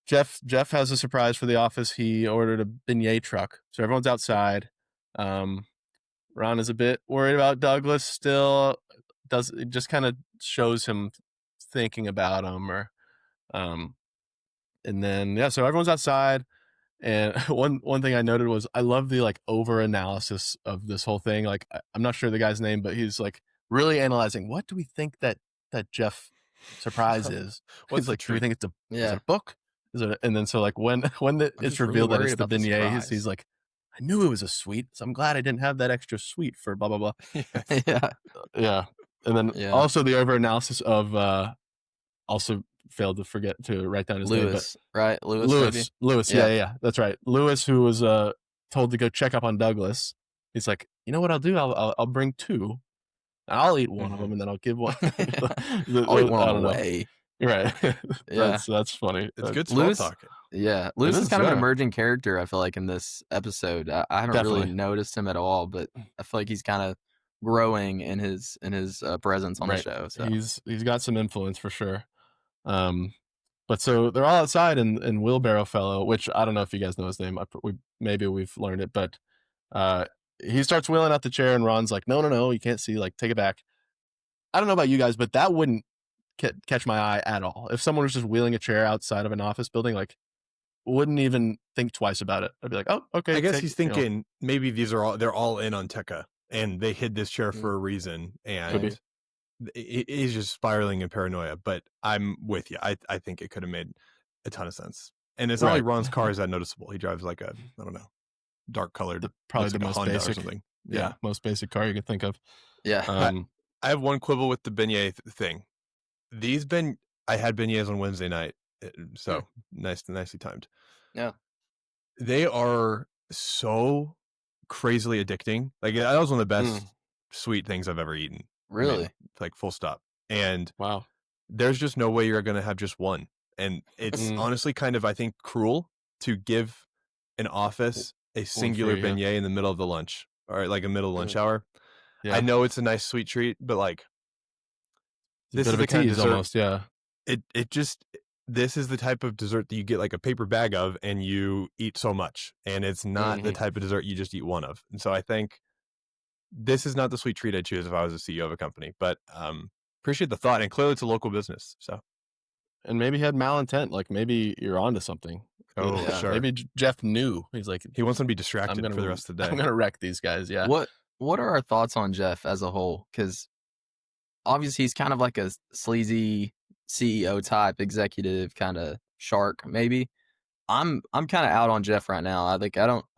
S1: Jeff has a surprise for the office. He ordered a beignet truck, so everyone's outside. Ron is a bit worried about Douglas still. It just kind of shows him thinking about him, or and then so everyone's outside. And one thing I noted was I love the like over analysis of this whole thing. Like I'm not sure the guy's name, but he's like really analyzing, what do we think that that Jeff surprise is.
S3: What's
S1: He's like, do we think it's is it a book? Is it? And then so like when it's revealed that it's the beignet, he's like, I knew it was a sweet, so I'm glad I didn't have that extra sweet for blah blah blah. Yeah. And then also the overanalysis of also failed to forget to write down his name, but
S2: right? Lewis.
S1: Yeah, that's right. Lewis, who was told to go check up on Douglas. He's like, you know what I'll do? I'll bring 2. I'll eat one of them, and then I'll give one.
S2: I'll eat one on the way.
S1: Right. That's funny.
S3: It's good small talking.
S2: Yeah, Lewis is kind of an emerging character, I feel like, in this episode. I haven't really noticed him at all, but I feel like he's kind of growing in his presence on the show. So
S1: he's got some influence for sure. But so they're all outside, and Wheelbarrow Fellow, which I don't know if you guys know his name. Maybe we've learned it, but he starts wheeling out the chair, and Ron's like, no, you can't see. Like, take it back. I don't know about you guys, but that wouldn't catch my eye at all. If someone was just wheeling a chair outside of an office building, like, wouldn't even think twice about it. I'd be like, oh, okay.
S3: I guess he's thinking maybe they're all in on Tekka, and they hid this chair for a reason, and he's just spiraling in paranoia. But I'm with you. I think it could have made a ton of sense. And it's not like Ron's car is that noticeable. He drives like a, I don't know, dark colored,
S1: probably the
S3: like
S1: most
S3: Honda
S1: basic
S3: or something.
S1: Yeah, most basic car you could think of.
S2: Yeah.
S3: I have one quibble with the beignet thing. I had beignets on Wednesday night, so nicely timed.
S2: Yeah,
S3: they are so crazily addicting. Like, that was one of the best sweet things I've ever eaten.
S2: Really,
S3: I mean, like, full stop. And
S1: wow,
S3: there's just no way you're going to have just one. And it's honestly kind of, I think, cruel to give an office a singular beignet in the middle of the lunch, or like a middle lunch hour. Yeah. I know it's a nice sweet treat, but like,
S1: this is the kind of dessert, almost,
S3: this is the type of dessert that you get like a paper bag of and you eat so much, and it's not the type of dessert you just eat one of. And so I think this is not the sweet treat I'd choose if I was a CEO of a company, but appreciate the thought, and clearly it's a local business. So,
S1: and maybe he had malintent, like maybe you're onto something.
S3: Oh, yeah. Sure.
S1: Maybe Jeff knew. He's like,
S3: he wants them to be distracted for the rest of the day.
S1: I'm gonna wreck these guys. Yeah.
S2: What are our thoughts on Jeff as a whole? Because obviously he's kind of like a sleazy CEO type executive, kind of shark. Maybe I'm kind of out on Jeff right now. I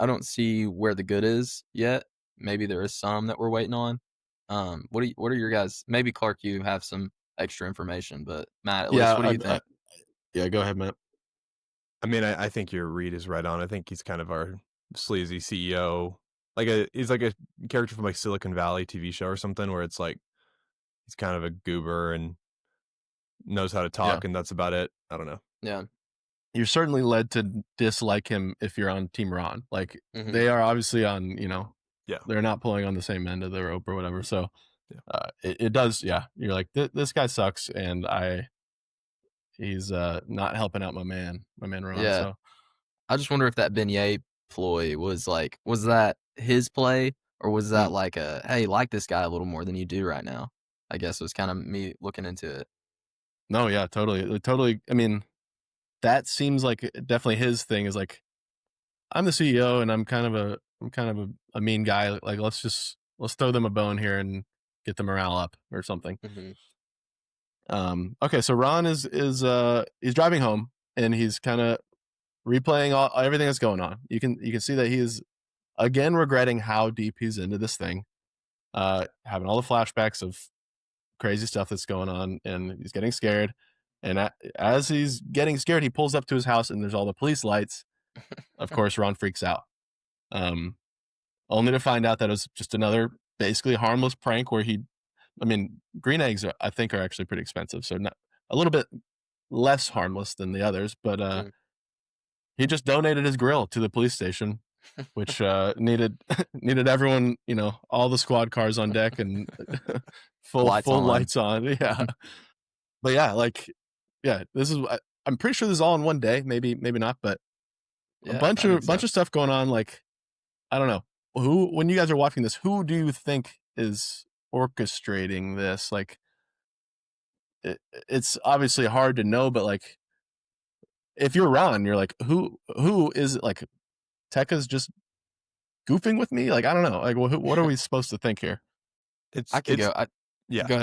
S2: don't see where the good is yet. Maybe there is some that we're waiting on. What are your guys? Maybe Clark, you have some extra information, but Matt, at least, what do you think?
S1: Yeah, go ahead, Matt.
S3: I mean, I think your read is right on. I think he's kind of our sleazy CEO. He's like a character from like Silicon Valley TV show or something, where it's like he's kind of a goober and knows how to talk, and that's about it. I don't know.
S2: Yeah.
S1: You're certainly led to dislike him if you're on Team Ron. Like, they are obviously on, they're not pulling on the same end of the rope or whatever. So it does, you're like, this guy sucks, and he's not helping out my man Ron.
S2: Yeah.
S1: So
S2: I just wonder if that beignet ploy was that his play, or was that like hey, like this guy a little more than you do right now? I guess it was kind of me looking into it.
S1: No, yeah, totally. I mean, that seems like definitely his thing is like, I'm the CEO and I'm kind of a mean guy. Like, let's throw them a bone here and get the morale up or something. Okay, so Ron is he's driving home, and he's kind of replaying everything that's going on. You can see that he is again regretting how deep he's into this thing, having all the flashbacks of crazy stuff that's going on, and he's getting scared. And as he's getting scared, he pulls up to his house, and there's all the police lights. Of course, Ron freaks out, only to find out that it was just another basically harmless prank where green eggs I think are actually pretty expensive, so not a little bit less harmless than the others, but he just donated his grill to the police station, which needed everyone, all the squad cars on deck and full lights on. Yeah. But this is, I'm pretty sure this is all in one day, maybe not, but a bunch of stuff going on. Like, I don't know when you guys are watching this, who do you think is orchestrating this? Like, it's obviously hard to know, but like, if you're Ron, you're like, who is it? Like, Tekka's just goofing with me? Like, I don't know. Like, what are we supposed to think here?
S2: Go ahead,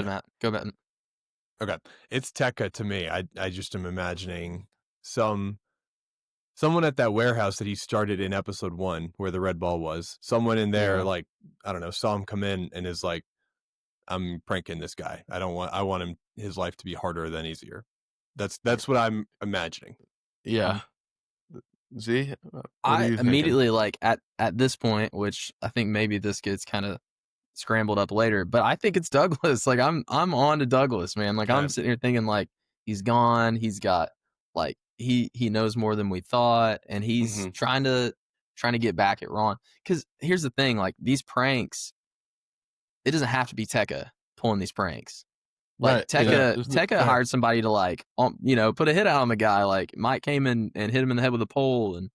S2: Matt. Go ahead.
S3: Okay. It's Tekka to me. I just am imagining someone at that warehouse that he started in episode 1 where the red ball was. Someone in there, like, I don't know, saw him come in and is like, I'm pranking this guy. I want his life to be harder than easier. That's what I'm imagining.
S1: Yeah. Z,
S2: I immediately like at this point, which I think maybe this gets kind of scrambled up later, but I think it's Douglas. Like I'm on to Douglas, man. Like I'm sitting here thinking like he's gone. He's got like he knows more than we thought, and he's trying to get back at Ron. Because here's the thing, like these pranks, it doesn't have to be Tekka pulling these pranks. Like Tekka hired somebody to like put a hit out on the guy. Like Mike came in and hit him in the head with a pole, and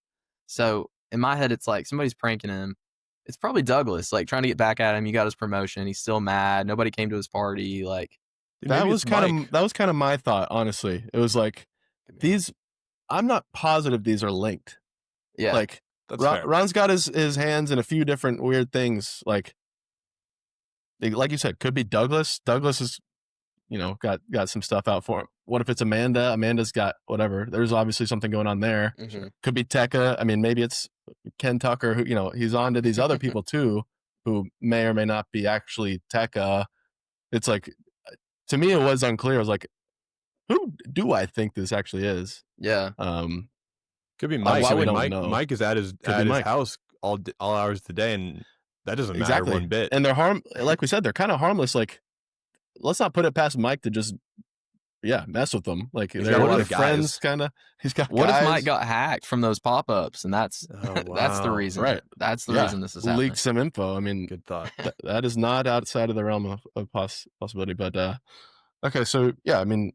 S2: so in my head it's like somebody's pranking him. It's probably Douglas, like trying to get back at him. He got his promotion. He's still mad. Nobody came to his party. Like
S1: that was kind of my thought. Honestly, it was like these. I'm not positive these are linked.
S2: Yeah,
S1: like Ron's got his hands in a few different weird things. Like you said, could be Douglas. Douglas is, got some stuff out for him. What if it's Amanda? Amanda's got whatever. There's obviously something going on there. Could be Tekka. I mean, maybe it's Ken Tucker, who, he's on to these other people too, who may or may not be actually Tekka. It's like, to me, it was unclear. I was like, who do I think this actually is?
S2: Yeah.
S3: Could be Mike. Mike is at his house all hours of the day, and that doesn't matter one bit.
S1: And like we said, they're kind of harmless. Like, let's not put it past Mike to just mess with them. Like they're one of friends, kind of. He's got.
S2: What if Mike got hacked from those pop-ups, and that's that's the reason,
S1: right?
S2: That's the reason this is happening.
S1: Leaked some info. I mean,
S3: good thought.
S1: That is not outside of the realm of possibility. But okay, so I mean,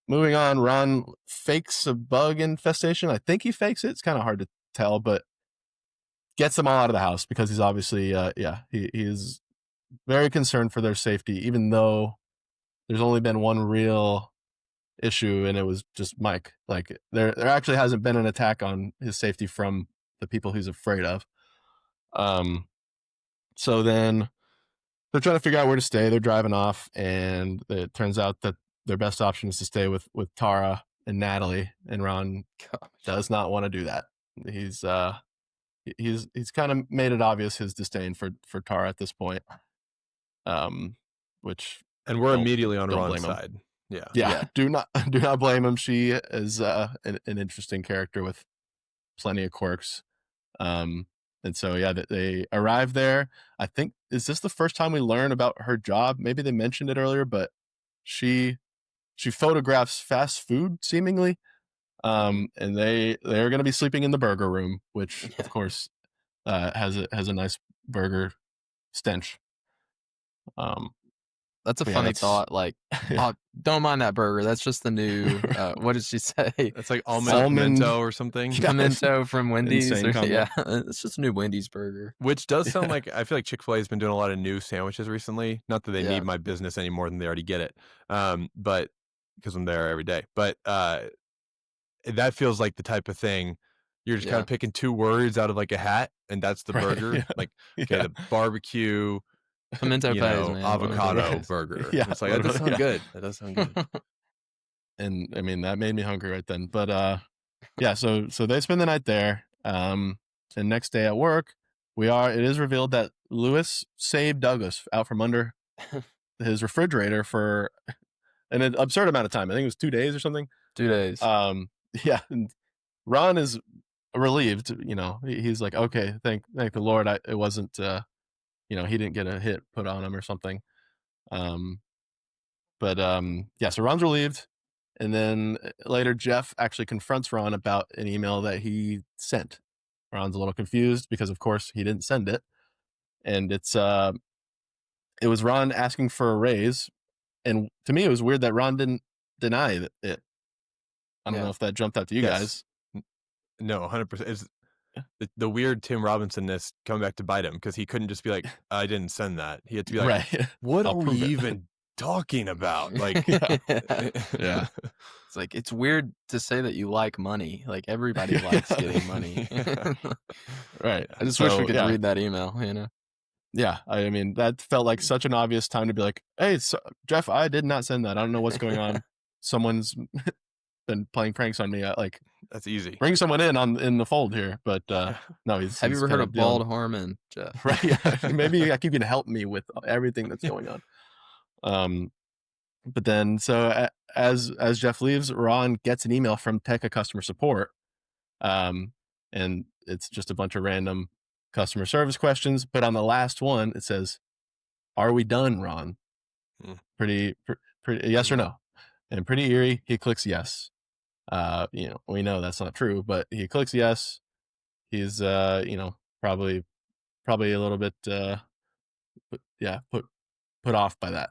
S1: moving on. Ron fakes a bug infestation. I think he fakes it. It's kind of hard to tell, but gets them all out of the house because he's obviously he is very concerned for their safety, even though there's only been one real issue, and it was just Mike. Like there actually hasn't been an attack on his safety from the people he's afraid of. So then they're trying to figure out where to stay. They're driving off, and it turns out that their best option is to stay with Tara and Natalie. And Ron does not want to do that. He's kind of made it obvious his disdain for Tara at this point. Which.
S3: And we're immediately on Ron's side.
S1: Yeah. Do not blame him. She is an interesting character with plenty of quirks. And so they arrive there. I think, is this the first time we learn about her job? Maybe they mentioned it earlier, but she photographs fast food seemingly. And they're going to be sleeping in the burger room, which of course has a nice burger stench.
S2: That's a funny thought. Like, don't mind that burger. That's just the new. What did she say?
S3: It's like almond pimento or something.
S2: Pimento from Wendy's. It's just a new Wendy's burger.
S3: Which does sound like, I feel like Chick-fil-A has been doing a lot of new sandwiches recently. Not that they need my business any more than they already get it, but because I'm there every day. But that feels like the type of thing you're just kind of picking two words out of like a hat, and that's the burger. Like, okay, the barbecue.
S2: Pimento pies, man.
S3: Avocado burger. Yeah, it's like that does sound good. That does sound good.
S1: And I mean, that made me hungry right then. But so they spend the night there. And next day at work, it is revealed that Lewis saved Douglas out from under his refrigerator for an absurd amount of time. I think it was 2 days or something.
S2: 2 days.
S1: And Ron is relieved. He's like, okay, thank the Lord. It wasn't. He didn't get a hit put on him or something. So Ron's relieved. And then later, Jeff actually confronts Ron about an email that he sent. Ron's a little confused because, of course, he didn't send it. And it was Ron asking for a raise. And to me, it was weird that Ron didn't deny it. I don't know if that jumped out to you guys.
S3: No, 100%. It's the weird Tim Robinson-ness coming back to bite him, because he couldn't just be like, I didn't send that. He had to be like, what are we even talking about? Like,
S1: yeah.
S2: It's like, it's weird to say that you like money. Like, everybody likes getting money.
S1: Right.
S2: I just wish we could read that email,
S1: Yeah, I mean, that felt like such an obvious time to be like, hey, so, Jeff, I did not send that. I don't know what's going on. Someone's been playing pranks on me.
S3: That's easy.
S1: Bring someone in the fold here. But no, he's
S2: Have you ever heard of Bald Harmon, Jeff?
S1: Right. Yeah. Maybe you can help me with everything that's going on. But then, so as Jeff leaves, Ron gets an email from Tekka customer support. And it's just a bunch of random customer service questions. But on the last one, it says, "Are we done, Ron?" Pretty yes or no. And pretty eerie, he clicks yes. We know that's not true, but he clicks yes. He's probably a little bit put off by that.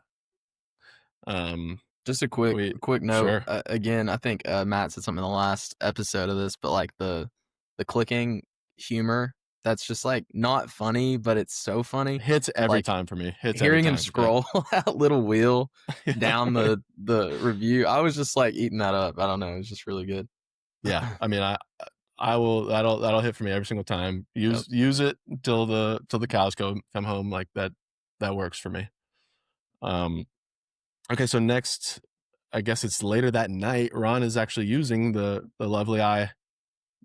S2: Just a quick note.
S1: Sure.
S2: Again, I think Matt said something in the last episode of this, but like the clicking humor, that's just like not funny, but it's so funny.
S1: Hits every time for me.
S2: Hearing him scroll that little wheel down the review, I was just like eating that up. I don't know, it's just really good.
S1: Yeah, I mean, I will. That'll hit for me every single time. Use it till the cows come home. Like that works for me. Okay, so next, I guess it's later that night. Ron is actually using the Lovely Eye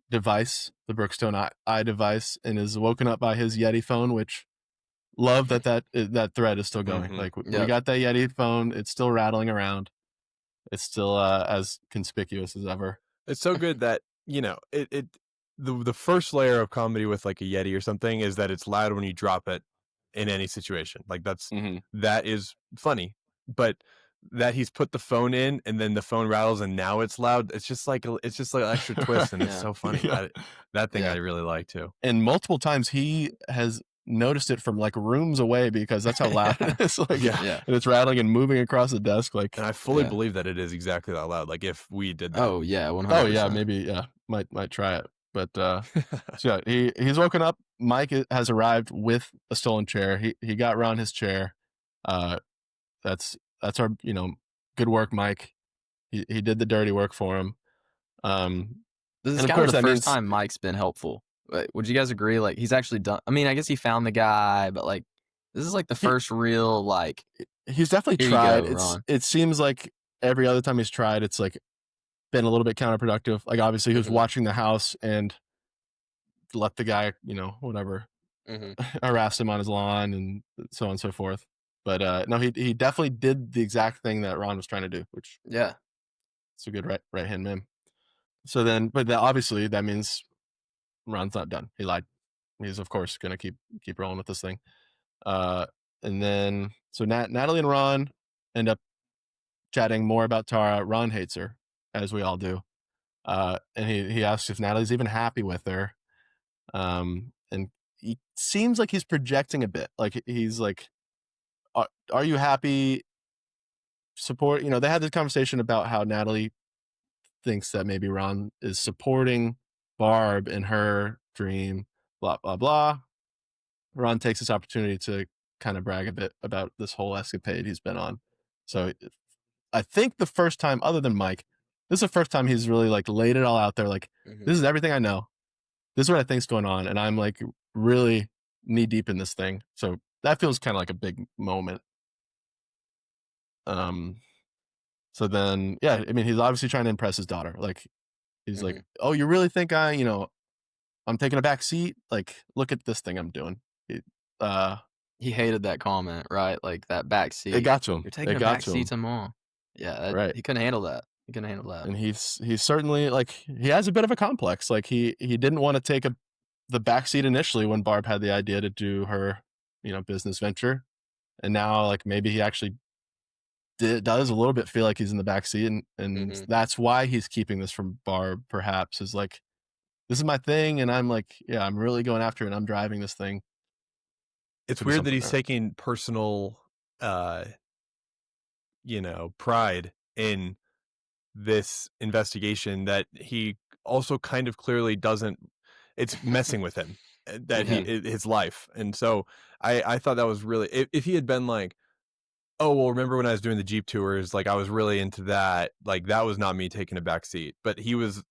S1: device, the Brookstone Eye device, and is woken up by his Yeti phone. Which love that thread is still going. Mm-hmm. Like we got that Yeti phone. It's still rattling around. It's still as conspicuous as ever.
S3: It's so good that the first layer of comedy with like a Yeti or something is that it's loud when you drop it in any situation. Like that is funny, but that he's put the phone in and then the phone rattles and now it's loud. It's just like an extra twist, and it's so funny. That thing I really like too.
S1: And multiple times he has noticed it from like rooms away because that's how loud it is. Like, and it's rattling and moving across the desk. Like,
S3: and I fully believe that it is exactly that loud. Like if we did that.
S2: Oh yeah, 100%.
S1: Oh yeah, maybe might try it. But so yeah, he's woken up. Mike has arrived with a stolen chair. He got Ron his chair. That's our good work, Mike. He did the dirty work for him.
S2: This is kind of the first time Mike's been helpful. Would you guys agree? Like he's actually done. I mean, I guess he found the guy, but like this is like the first real like.
S1: He's definitely tried. It seems like every other time he's tried, it's like been a little bit counterproductive. Like obviously he was watching the house and let the guy, whatever, harass him on his lawn and so on and so forth. But no, he definitely did the exact thing that Ron was trying to do, which it's a good right hand man. So then, but obviously that means Ron's not done. He lied. He's of course gonna keep rolling with this thing. And then so Natalie and Ron end up chatting more about Tara. Ron hates her, as we all do. And he asks if Natalie's even happy with her. And he seems like he's projecting a bit. Like he's like, are you happy? Support, they had this conversation about how Natalie thinks that maybe Ron is supporting Barb in her dream, blah, blah, blah. Ron takes this opportunity to kind of brag a bit about this whole escapade he's been on. So I think the first time, other than Mike, this is the first time he's really like laid it all out there. Like, this is everything I know. This is what I think's going on. And I'm like really knee deep in this thing. So that feels kind of like a big moment. So then, I mean, he's obviously trying to impress his daughter. Like, he's like, oh, you really think I'm taking a back seat? Like, look at this thing I'm doing.
S2: He hated that comment, right? Like that back seat.
S1: It got to him.
S2: You're taking a back seat to mom. Yeah,
S1: right.
S2: He couldn't handle that.
S1: And he's certainly like, he has a bit of a complex. Like he didn't want to take the back seat initially when Barb had the idea to do her, business venture. And now like maybe he actually does a little bit feel like he's in the back seat, and that's why he's keeping this from Barb, perhaps, is like, this is my thing, and I'm like, I'm really going after it, and I'm driving this thing.
S3: It's weird that he's taking personal pride in this investigation that he also kind of clearly doesn't. It's messing with him, that his life. And so I thought that was really, if he had been like, oh, well, remember when I was doing the Jeep tours, like I was really into that. Like that was not me taking a back seat, but he was,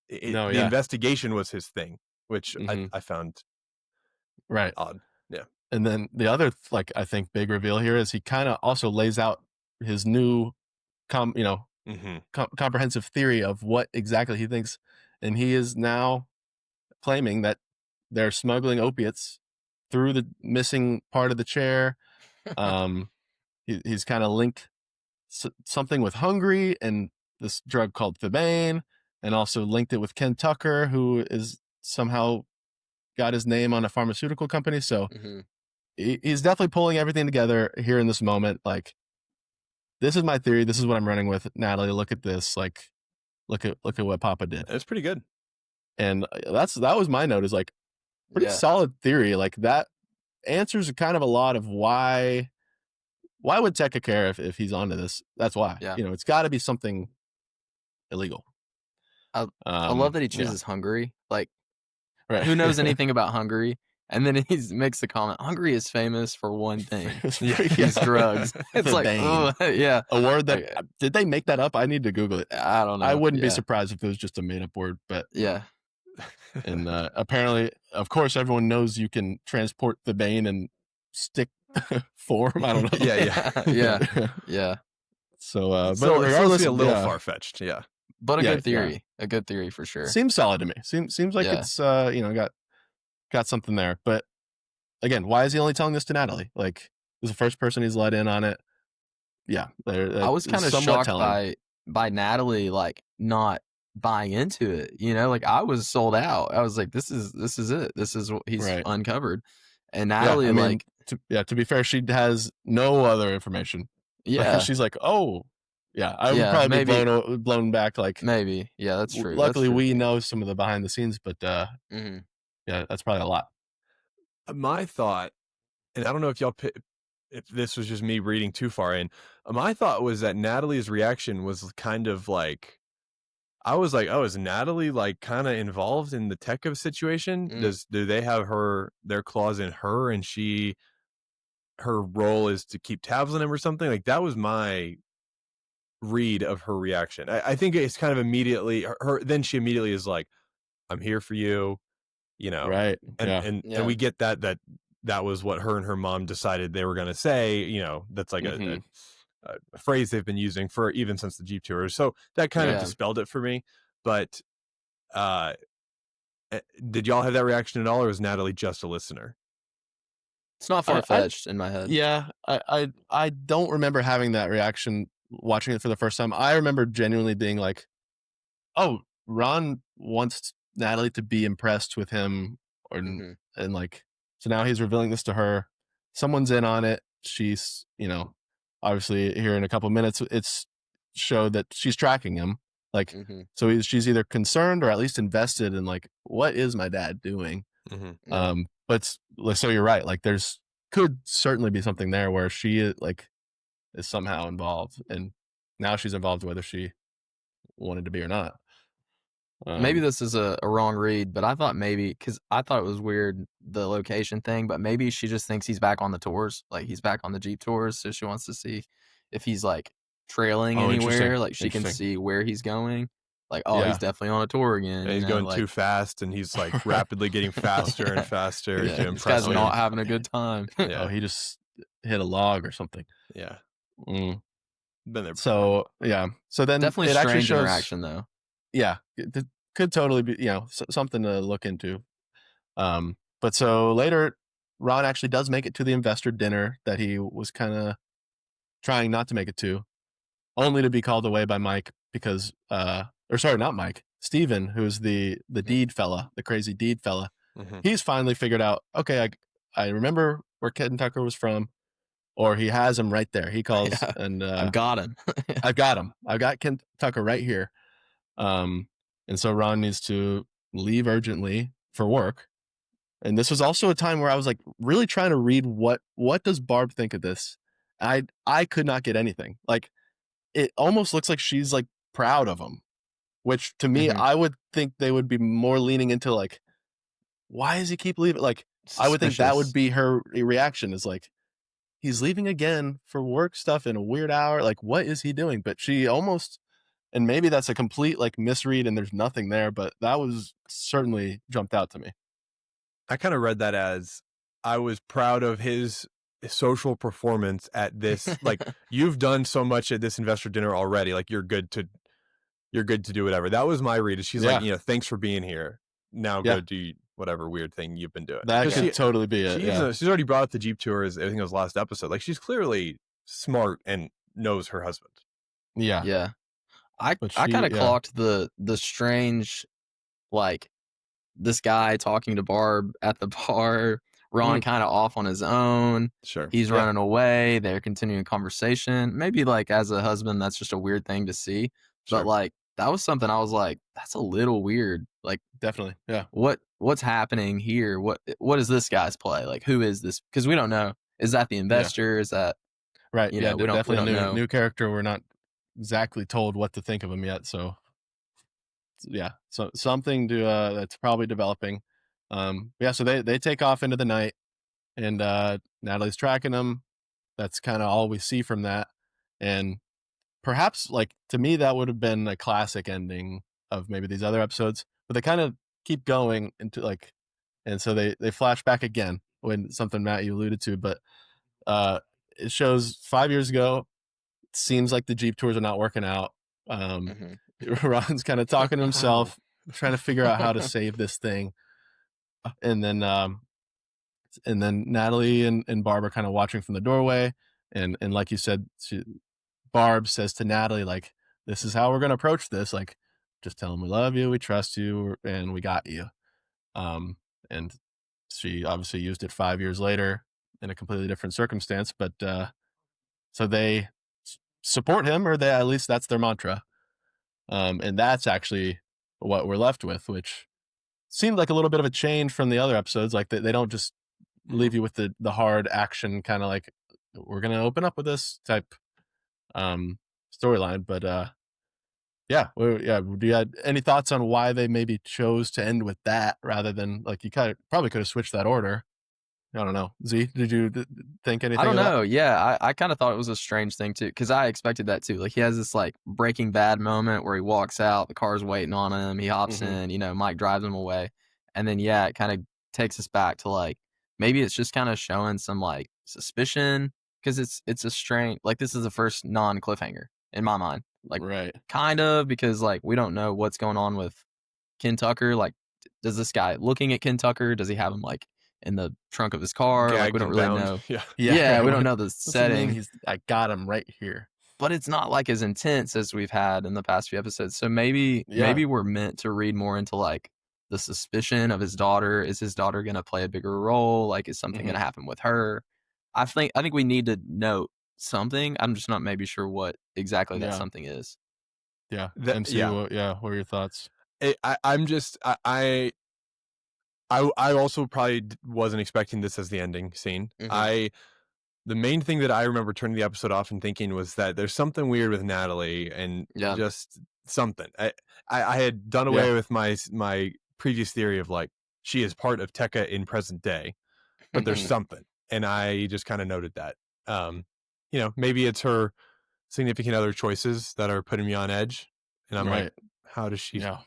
S3: the investigation was his thing, which I found
S1: right
S3: odd. Yeah.
S1: And then the other, like, I think big reveal here is he kind of also lays out his new, comprehensive theory of what exactly he thinks. And he is now claiming that they're smuggling opiates through the missing part of the chair. He's kind of linked something with Hungary and this drug called thebaine, and also linked it with Ken Tucker, who is somehow got his name on a pharmaceutical company. So he's definitely pulling everything together here in this moment. Like, this is my theory. This is what I'm running with. Natalie, look at this. Like, look at what Papa did.
S3: That's pretty good.
S1: And that was my note, is like, pretty solid theory. Like, that answers kind of a lot of why would Tekka care if he's onto this? That's why.
S2: Yeah.
S1: It's got to be something illegal.
S2: I love that he chooses Hungary. Like,
S1: right.
S2: Who knows anything about Hungary? And then he makes the comment, Hungary is famous for one thing. These drugs. It's like, oh, yeah.
S1: A word that, did they make that up? I need to Google it.
S2: I don't know.
S1: I wouldn't be surprised if it was just a made up word, but.
S2: Yeah.
S1: And apparently, of course, everyone knows you can transport the thebaine in stick form. I don't know.
S2: Yeah.
S1: So,
S3: but regardless, a little far fetched. Yeah.
S2: But a good theory. Yeah. A good theory for sure.
S1: Seems solid to me. Seems like it's got something there. But again, why is he only telling this to Natalie? Like, this is the first person he's let in on it. Yeah.
S2: I was kind of shocked by Natalie, like, not buying into it. Like, I was sold out. I was like, this is it. This is what he's uncovered. And Natalie,
S1: to be fair, she has no other information.
S2: Yeah.
S1: She's like, oh, yeah, I would probably be blown back. Like,
S2: maybe. Yeah, that's true.
S1: Luckily, we know some of the behind the scenes, but yeah, that's probably a lot.
S3: My thought, and I don't know if this was just me reading too far in, my thought was that Natalie's reaction was kind of like, I was like, oh, is Natalie like kind of involved in the Tekka situation? Do they have their claws in her, and her role is to keep tabs on him or something? Like, that was my read of her reaction. I think it's kind of immediately then she immediately is like, I'm here for you,
S1: right?
S3: And we get that was what her and her mom decided they were going to say. That's like a phrase they've been using for even since the Jeep tour. So that kind of dispelled it for me. But did y'all have that reaction at all, or was Natalie just a listener?
S2: It's not far-fetched in my head.
S1: Yeah, I don't remember having that reaction watching it for the first time. I remember genuinely being like, oh, Ron wants Natalie to be impressed with him, and like, so now he's revealing this to her. Someone's in on it. She's, obviously here in a couple minutes, it's showed that she's tracking him. Like, so she's either concerned or at least invested in, like, what is my dad doing? But so you're right. Like, could certainly be something there where she like is somehow involved, and now she's involved whether she wanted to be or not.
S2: Maybe this is a wrong read, but I thought because I thought it was weird, the location thing, but maybe she just thinks he's back on the tours, like he's back on the Jeep tours, so she wants to see if he's like trailing anywhere, like she can see where he's going. Like, he's definitely on a tour again.
S3: And he's going too fast, and he's like rapidly getting faster and faster to impress
S2: this guy's
S3: him.
S2: not having a good time.
S1: Oh, he just hit a log or something.
S3: Yeah.
S1: Been there. So so then
S2: definitely
S1: it
S2: strange
S1: actually shows,
S2: interaction though.
S1: Yeah, it could totally be something to look into. But so later, Ron actually does make it to the investor dinner that he was kind of trying not to make it to, only to be called away by Mike because or sorry, not Mike, Steven, who's the deed fella, the crazy deed fella. He's finally figured out, okay, I remember where Ken Tucker was from, or he has him right there. He calls and
S2: I've got him.
S1: I've got him. I've got Ken Tucker right here. And so Ron needs to leave urgently for work. And this was also a time where I was like really trying to read what does Barb think of this? I could not get anything. Like, it almost looks like she's like proud of him, which to me, I would think they would be more leaning into like, why does he keep leaving? Like, suspicious. I would think that would be her reaction, is like, he's leaving again for work stuff in a weird hour. Like, what is he doing? But she almost, and maybe that's a complete like misread and there's nothing there, but that was certainly jumped out to me.
S3: I kind of read that as I was proud of his social performance at this. Like, you've done so much at this investor dinner already. Like, you're good to do whatever. That was my read. She's like, thanks for being here. Now go do whatever weird thing you've been doing.
S1: That could totally be it.
S3: She's already brought up the Jeep tour as I think it was last episode. Like, she's clearly smart and knows her husband.
S2: Yeah. I kind of clocked the strange, like, this guy talking to Barb at the bar, Ron kind of off on his own.
S3: Sure.
S2: He's running away. They're continuing conversation. Maybe, like, as a husband, that's just a weird thing to see. Sure. But, like, that was something I was like, that's a little weird. Like,
S1: definitely. Yeah.
S2: What's happening here? What is this guy's play? Like, who is this? Because we don't know. Is that the investor? Is that
S1: right?
S2: You know, we don't know.
S1: New character. We're not exactly told what to think of him yet. So so something to that's probably developing. So they take off into the night, and Natalie's tracking them. That's kind of all we see from that, and perhaps, like, to me, that would have been a classic ending of maybe these other episodes, but they kind of keep going into, like, and so they flash back again when something, Matt, you alluded to, but it shows 5 years ago. It seems like the Jeep tours are not working out. Ron's kind of talking to himself, trying to figure out how to save this thing, and then Natalie and Barb are kind of watching from the doorway, and like you said, Barb says to Natalie, like, this is how we're going to approach this. Like, just tell them we love you, we trust you, and we got you. And she obviously used it 5 years later in a completely different circumstance, but so they support him, or at least that's their mantra. And that's actually what we're left with, which seemed like a little bit of a change from the other episodes. Like, they don't just leave you with the hard action, kind of like, we're going to open up with this type storyline. But do you have any thoughts on why they maybe chose to end with that rather than, like, you probably could have switched that order? I don't know. Z, did you think anything?
S2: I don't know. Yeah, I kind of thought it was a strange thing too, because I expected that too. Like, he has this, like, Breaking Bad moment where he walks out, the car's waiting on him, he hops in, Mike drives him away, and then it kind of takes us back to, like, maybe it's just kind of showing some, like, suspicion, because it's a strange, like, this is the first non-cliffhanger in my mind, like,
S1: right,
S2: kind of, because, like, we don't know what's going on with Ken Tucker. Like, does this guy looking at Ken Tucker, does he have him, like, in the trunk of his car? Like, we don't really know. Yeah, we don't know the setting.
S1: I got him right here.
S2: But it's not, like, as intense as we've had in the past few episodes. So maybe we're meant to read more into, like, the suspicion of his daughter. Is his daughter going to play a bigger role? Like, is something going to happen with her? I think we need to know something. I'm just not maybe sure what exactly that something is.
S1: Yeah. What are your thoughts?
S3: I also probably wasn't expecting this as the ending scene. The main thing that I remember turning the episode off and thinking was that there's something weird with Natalie, and just something. I had done away with my previous theory of, like, she is part of Tekka in present day, but there's something, and I just kind of noted that. Maybe it's her significant other choices that are putting me on edge, and I'm like, how does she?
S1: Yeah.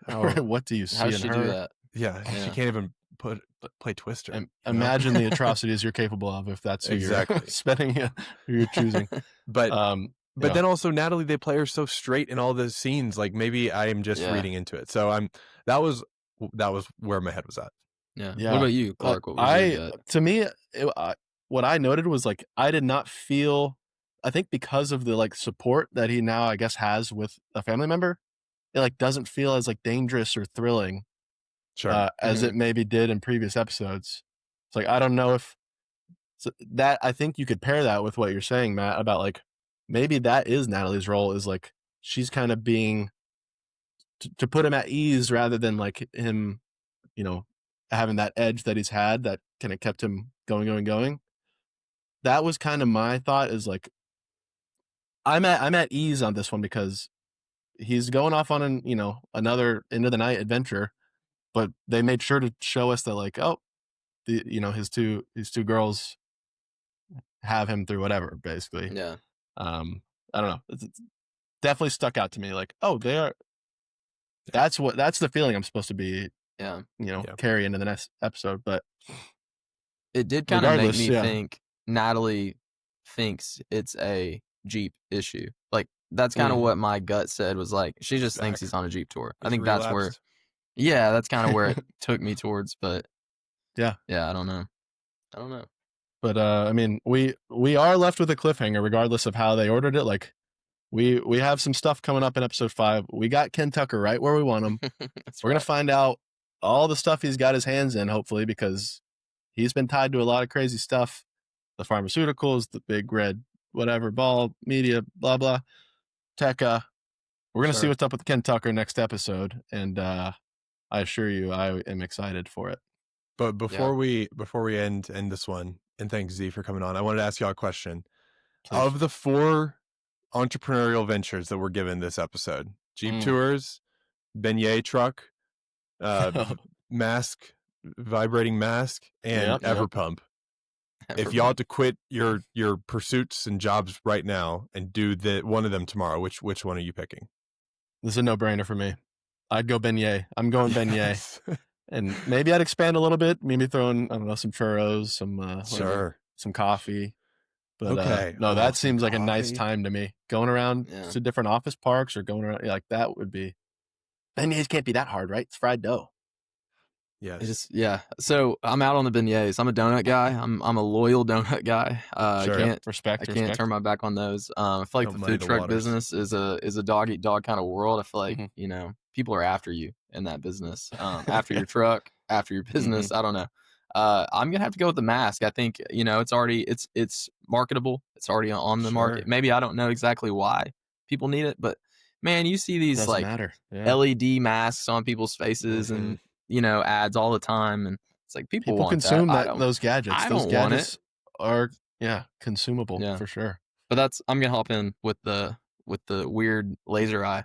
S1: What do you see?
S2: How does she do that?
S3: Yeah, she can't even play Twister.
S1: And imagine the atrocities you're capable of if that's who you're spending, who you're choosing.
S3: But then also Natalie, they play her so straight in all the scenes. Like, maybe I am just reading into it. So that was where my head was at.
S2: Yeah. What about you, Clark? What was your gut?
S1: To me, what I noted was, like, I did not feel. I think because of the, like, support that he now, I guess, has with a family member, it, like, doesn't feel as, like, dangerous or thrilling.
S3: Sure.
S1: As it maybe did in previous episodes. It's like, I don't know if that, I think you could pair that with what you're saying, Matt, about, like, maybe that is Natalie's role, is, like, she's kind of being to put him at ease rather than, like, him, having that edge that he's had that kind of kept him going. That was kind of my thought, is, like, I'm at ease on this one because he's going off on another into the night adventure. But they made sure to show us that, like, his two girls have him through whatever, basically.
S2: Yeah.
S1: I don't know. It's definitely stuck out to me. Like, they are. That's the feeling I'm supposed to be. Carry into the next episode. But
S2: It did kind of make me think Natalie thinks it's a Jeep issue. Like, that's kind of what my gut said, was like, she just thinks he's on a Jeep tour. I think that's where, that's kind of where it took me towards, but yeah, I don't know.
S1: But I mean, we are left with a cliffhanger regardless of how they ordered it. Like, we have some stuff coming up in episode 5. We got Ken Tucker right where we want him. We're gonna find out all the stuff he's got his hands in, hopefully, because he's been tied to a lot of crazy stuff. The pharmaceuticals, the big red whatever ball, media, blah blah, tech. We're gonna see what's up with Ken Tucker next episode, and I assure you, I am excited for it.
S3: But before we end this one, and thanks Z for coming on, I wanted to ask y'all a question. Please. Of the 4 entrepreneurial ventures that were given this episode, Jeep Tours, beignet truck, mask, vibrating mask, and Everpump. If y'all had to quit your pursuits and jobs right now and do one of them tomorrow, which one are you picking?
S1: This is a no-brainer for me. I'd go beignet. I'm going beignet. And maybe I'd expand a little bit, maybe throw in, I don't know, some churros, some coffee. But that seems like a nice time to me. Going around to different office parks or going around, like, that would be, beignets can't be that hard, right? It's fried dough.
S3: Yes.
S2: So I'm out on the beignets. I'm a donut guy. I'm a loyal donut guy. I can't turn my back on those. I feel like the food truck business is a dog eat dog kind of world. I feel like people are after you in that business. After your truck, after your business. I don't know. I'm gonna have to go with the mask. I think it's already it's marketable. It's already on the market. Maybe I don't know exactly why people need it, but man, you see these LED masks on people's faces and ads all the time, and it's like people want
S1: consume
S2: that.
S1: Those gadgets. Those gadgets are consumable for sure.
S2: But I'm gonna hop in with the weird laser eye.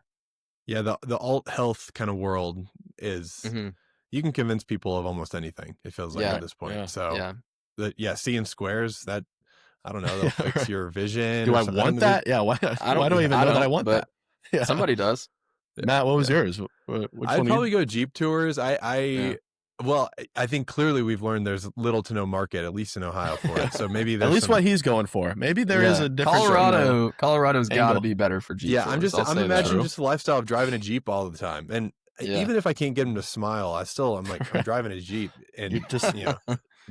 S3: Yeah, the alt health kind of world is you can convince people of almost anything, it feels like at this point.
S1: Yeah.
S3: So seeing squares, that I don't know, they'll fix your vision.
S1: Do I want that? Yeah, why do I even know that I want that?
S2: Yeah. Somebody does.
S1: Matt, what was yours?
S3: I'd probably go Jeep Tours. Well, I think clearly we've learned there's little to no market, at least in Ohio, for it. So maybe there's
S1: at least what he's going for. Maybe there is a different
S2: Colorado's got to be better for Jeep.
S3: Yeah, Tours. I'm imagining just the lifestyle of driving a Jeep all the time, and even if I can't get him to smile, I'm driving a Jeep, and just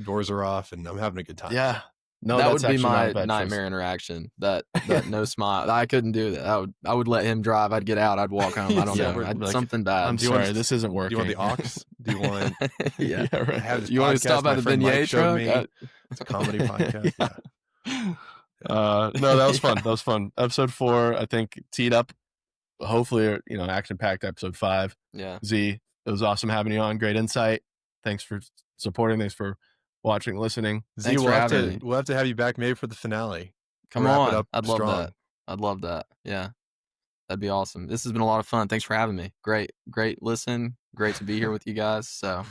S3: doors are off, and I'm having a good time.
S1: Yeah. No,
S2: that would be my nightmare interaction. That no smile. I couldn't do that. I would let him drive. I'd get out. I'd walk home. I don't know. Something bad.
S1: I'm sorry. This isn't working.
S3: Do you want the aux? Do you want?
S1: Right.
S3: You
S2: want to stop at the beignet truck?
S3: It's a comedy podcast.
S1: No, that was fun. That was fun. Episode 4, I think, teed up. Hopefully, action-packed episode 5.
S2: Yeah.
S1: Z, it was awesome having you on. Great insight. Thanks for supporting. Thanks for watching, listening.
S3: Z, we'll have to have you back maybe for the finale.
S2: Come on. I'd love that. Yeah. That'd be awesome. This has been a lot of fun. Thanks for having me. Great listen. Great to be here with you guys. So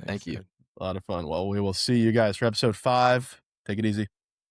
S2: thank you.
S1: A lot of fun. Well, we will see you guys for episode 5. Take it easy.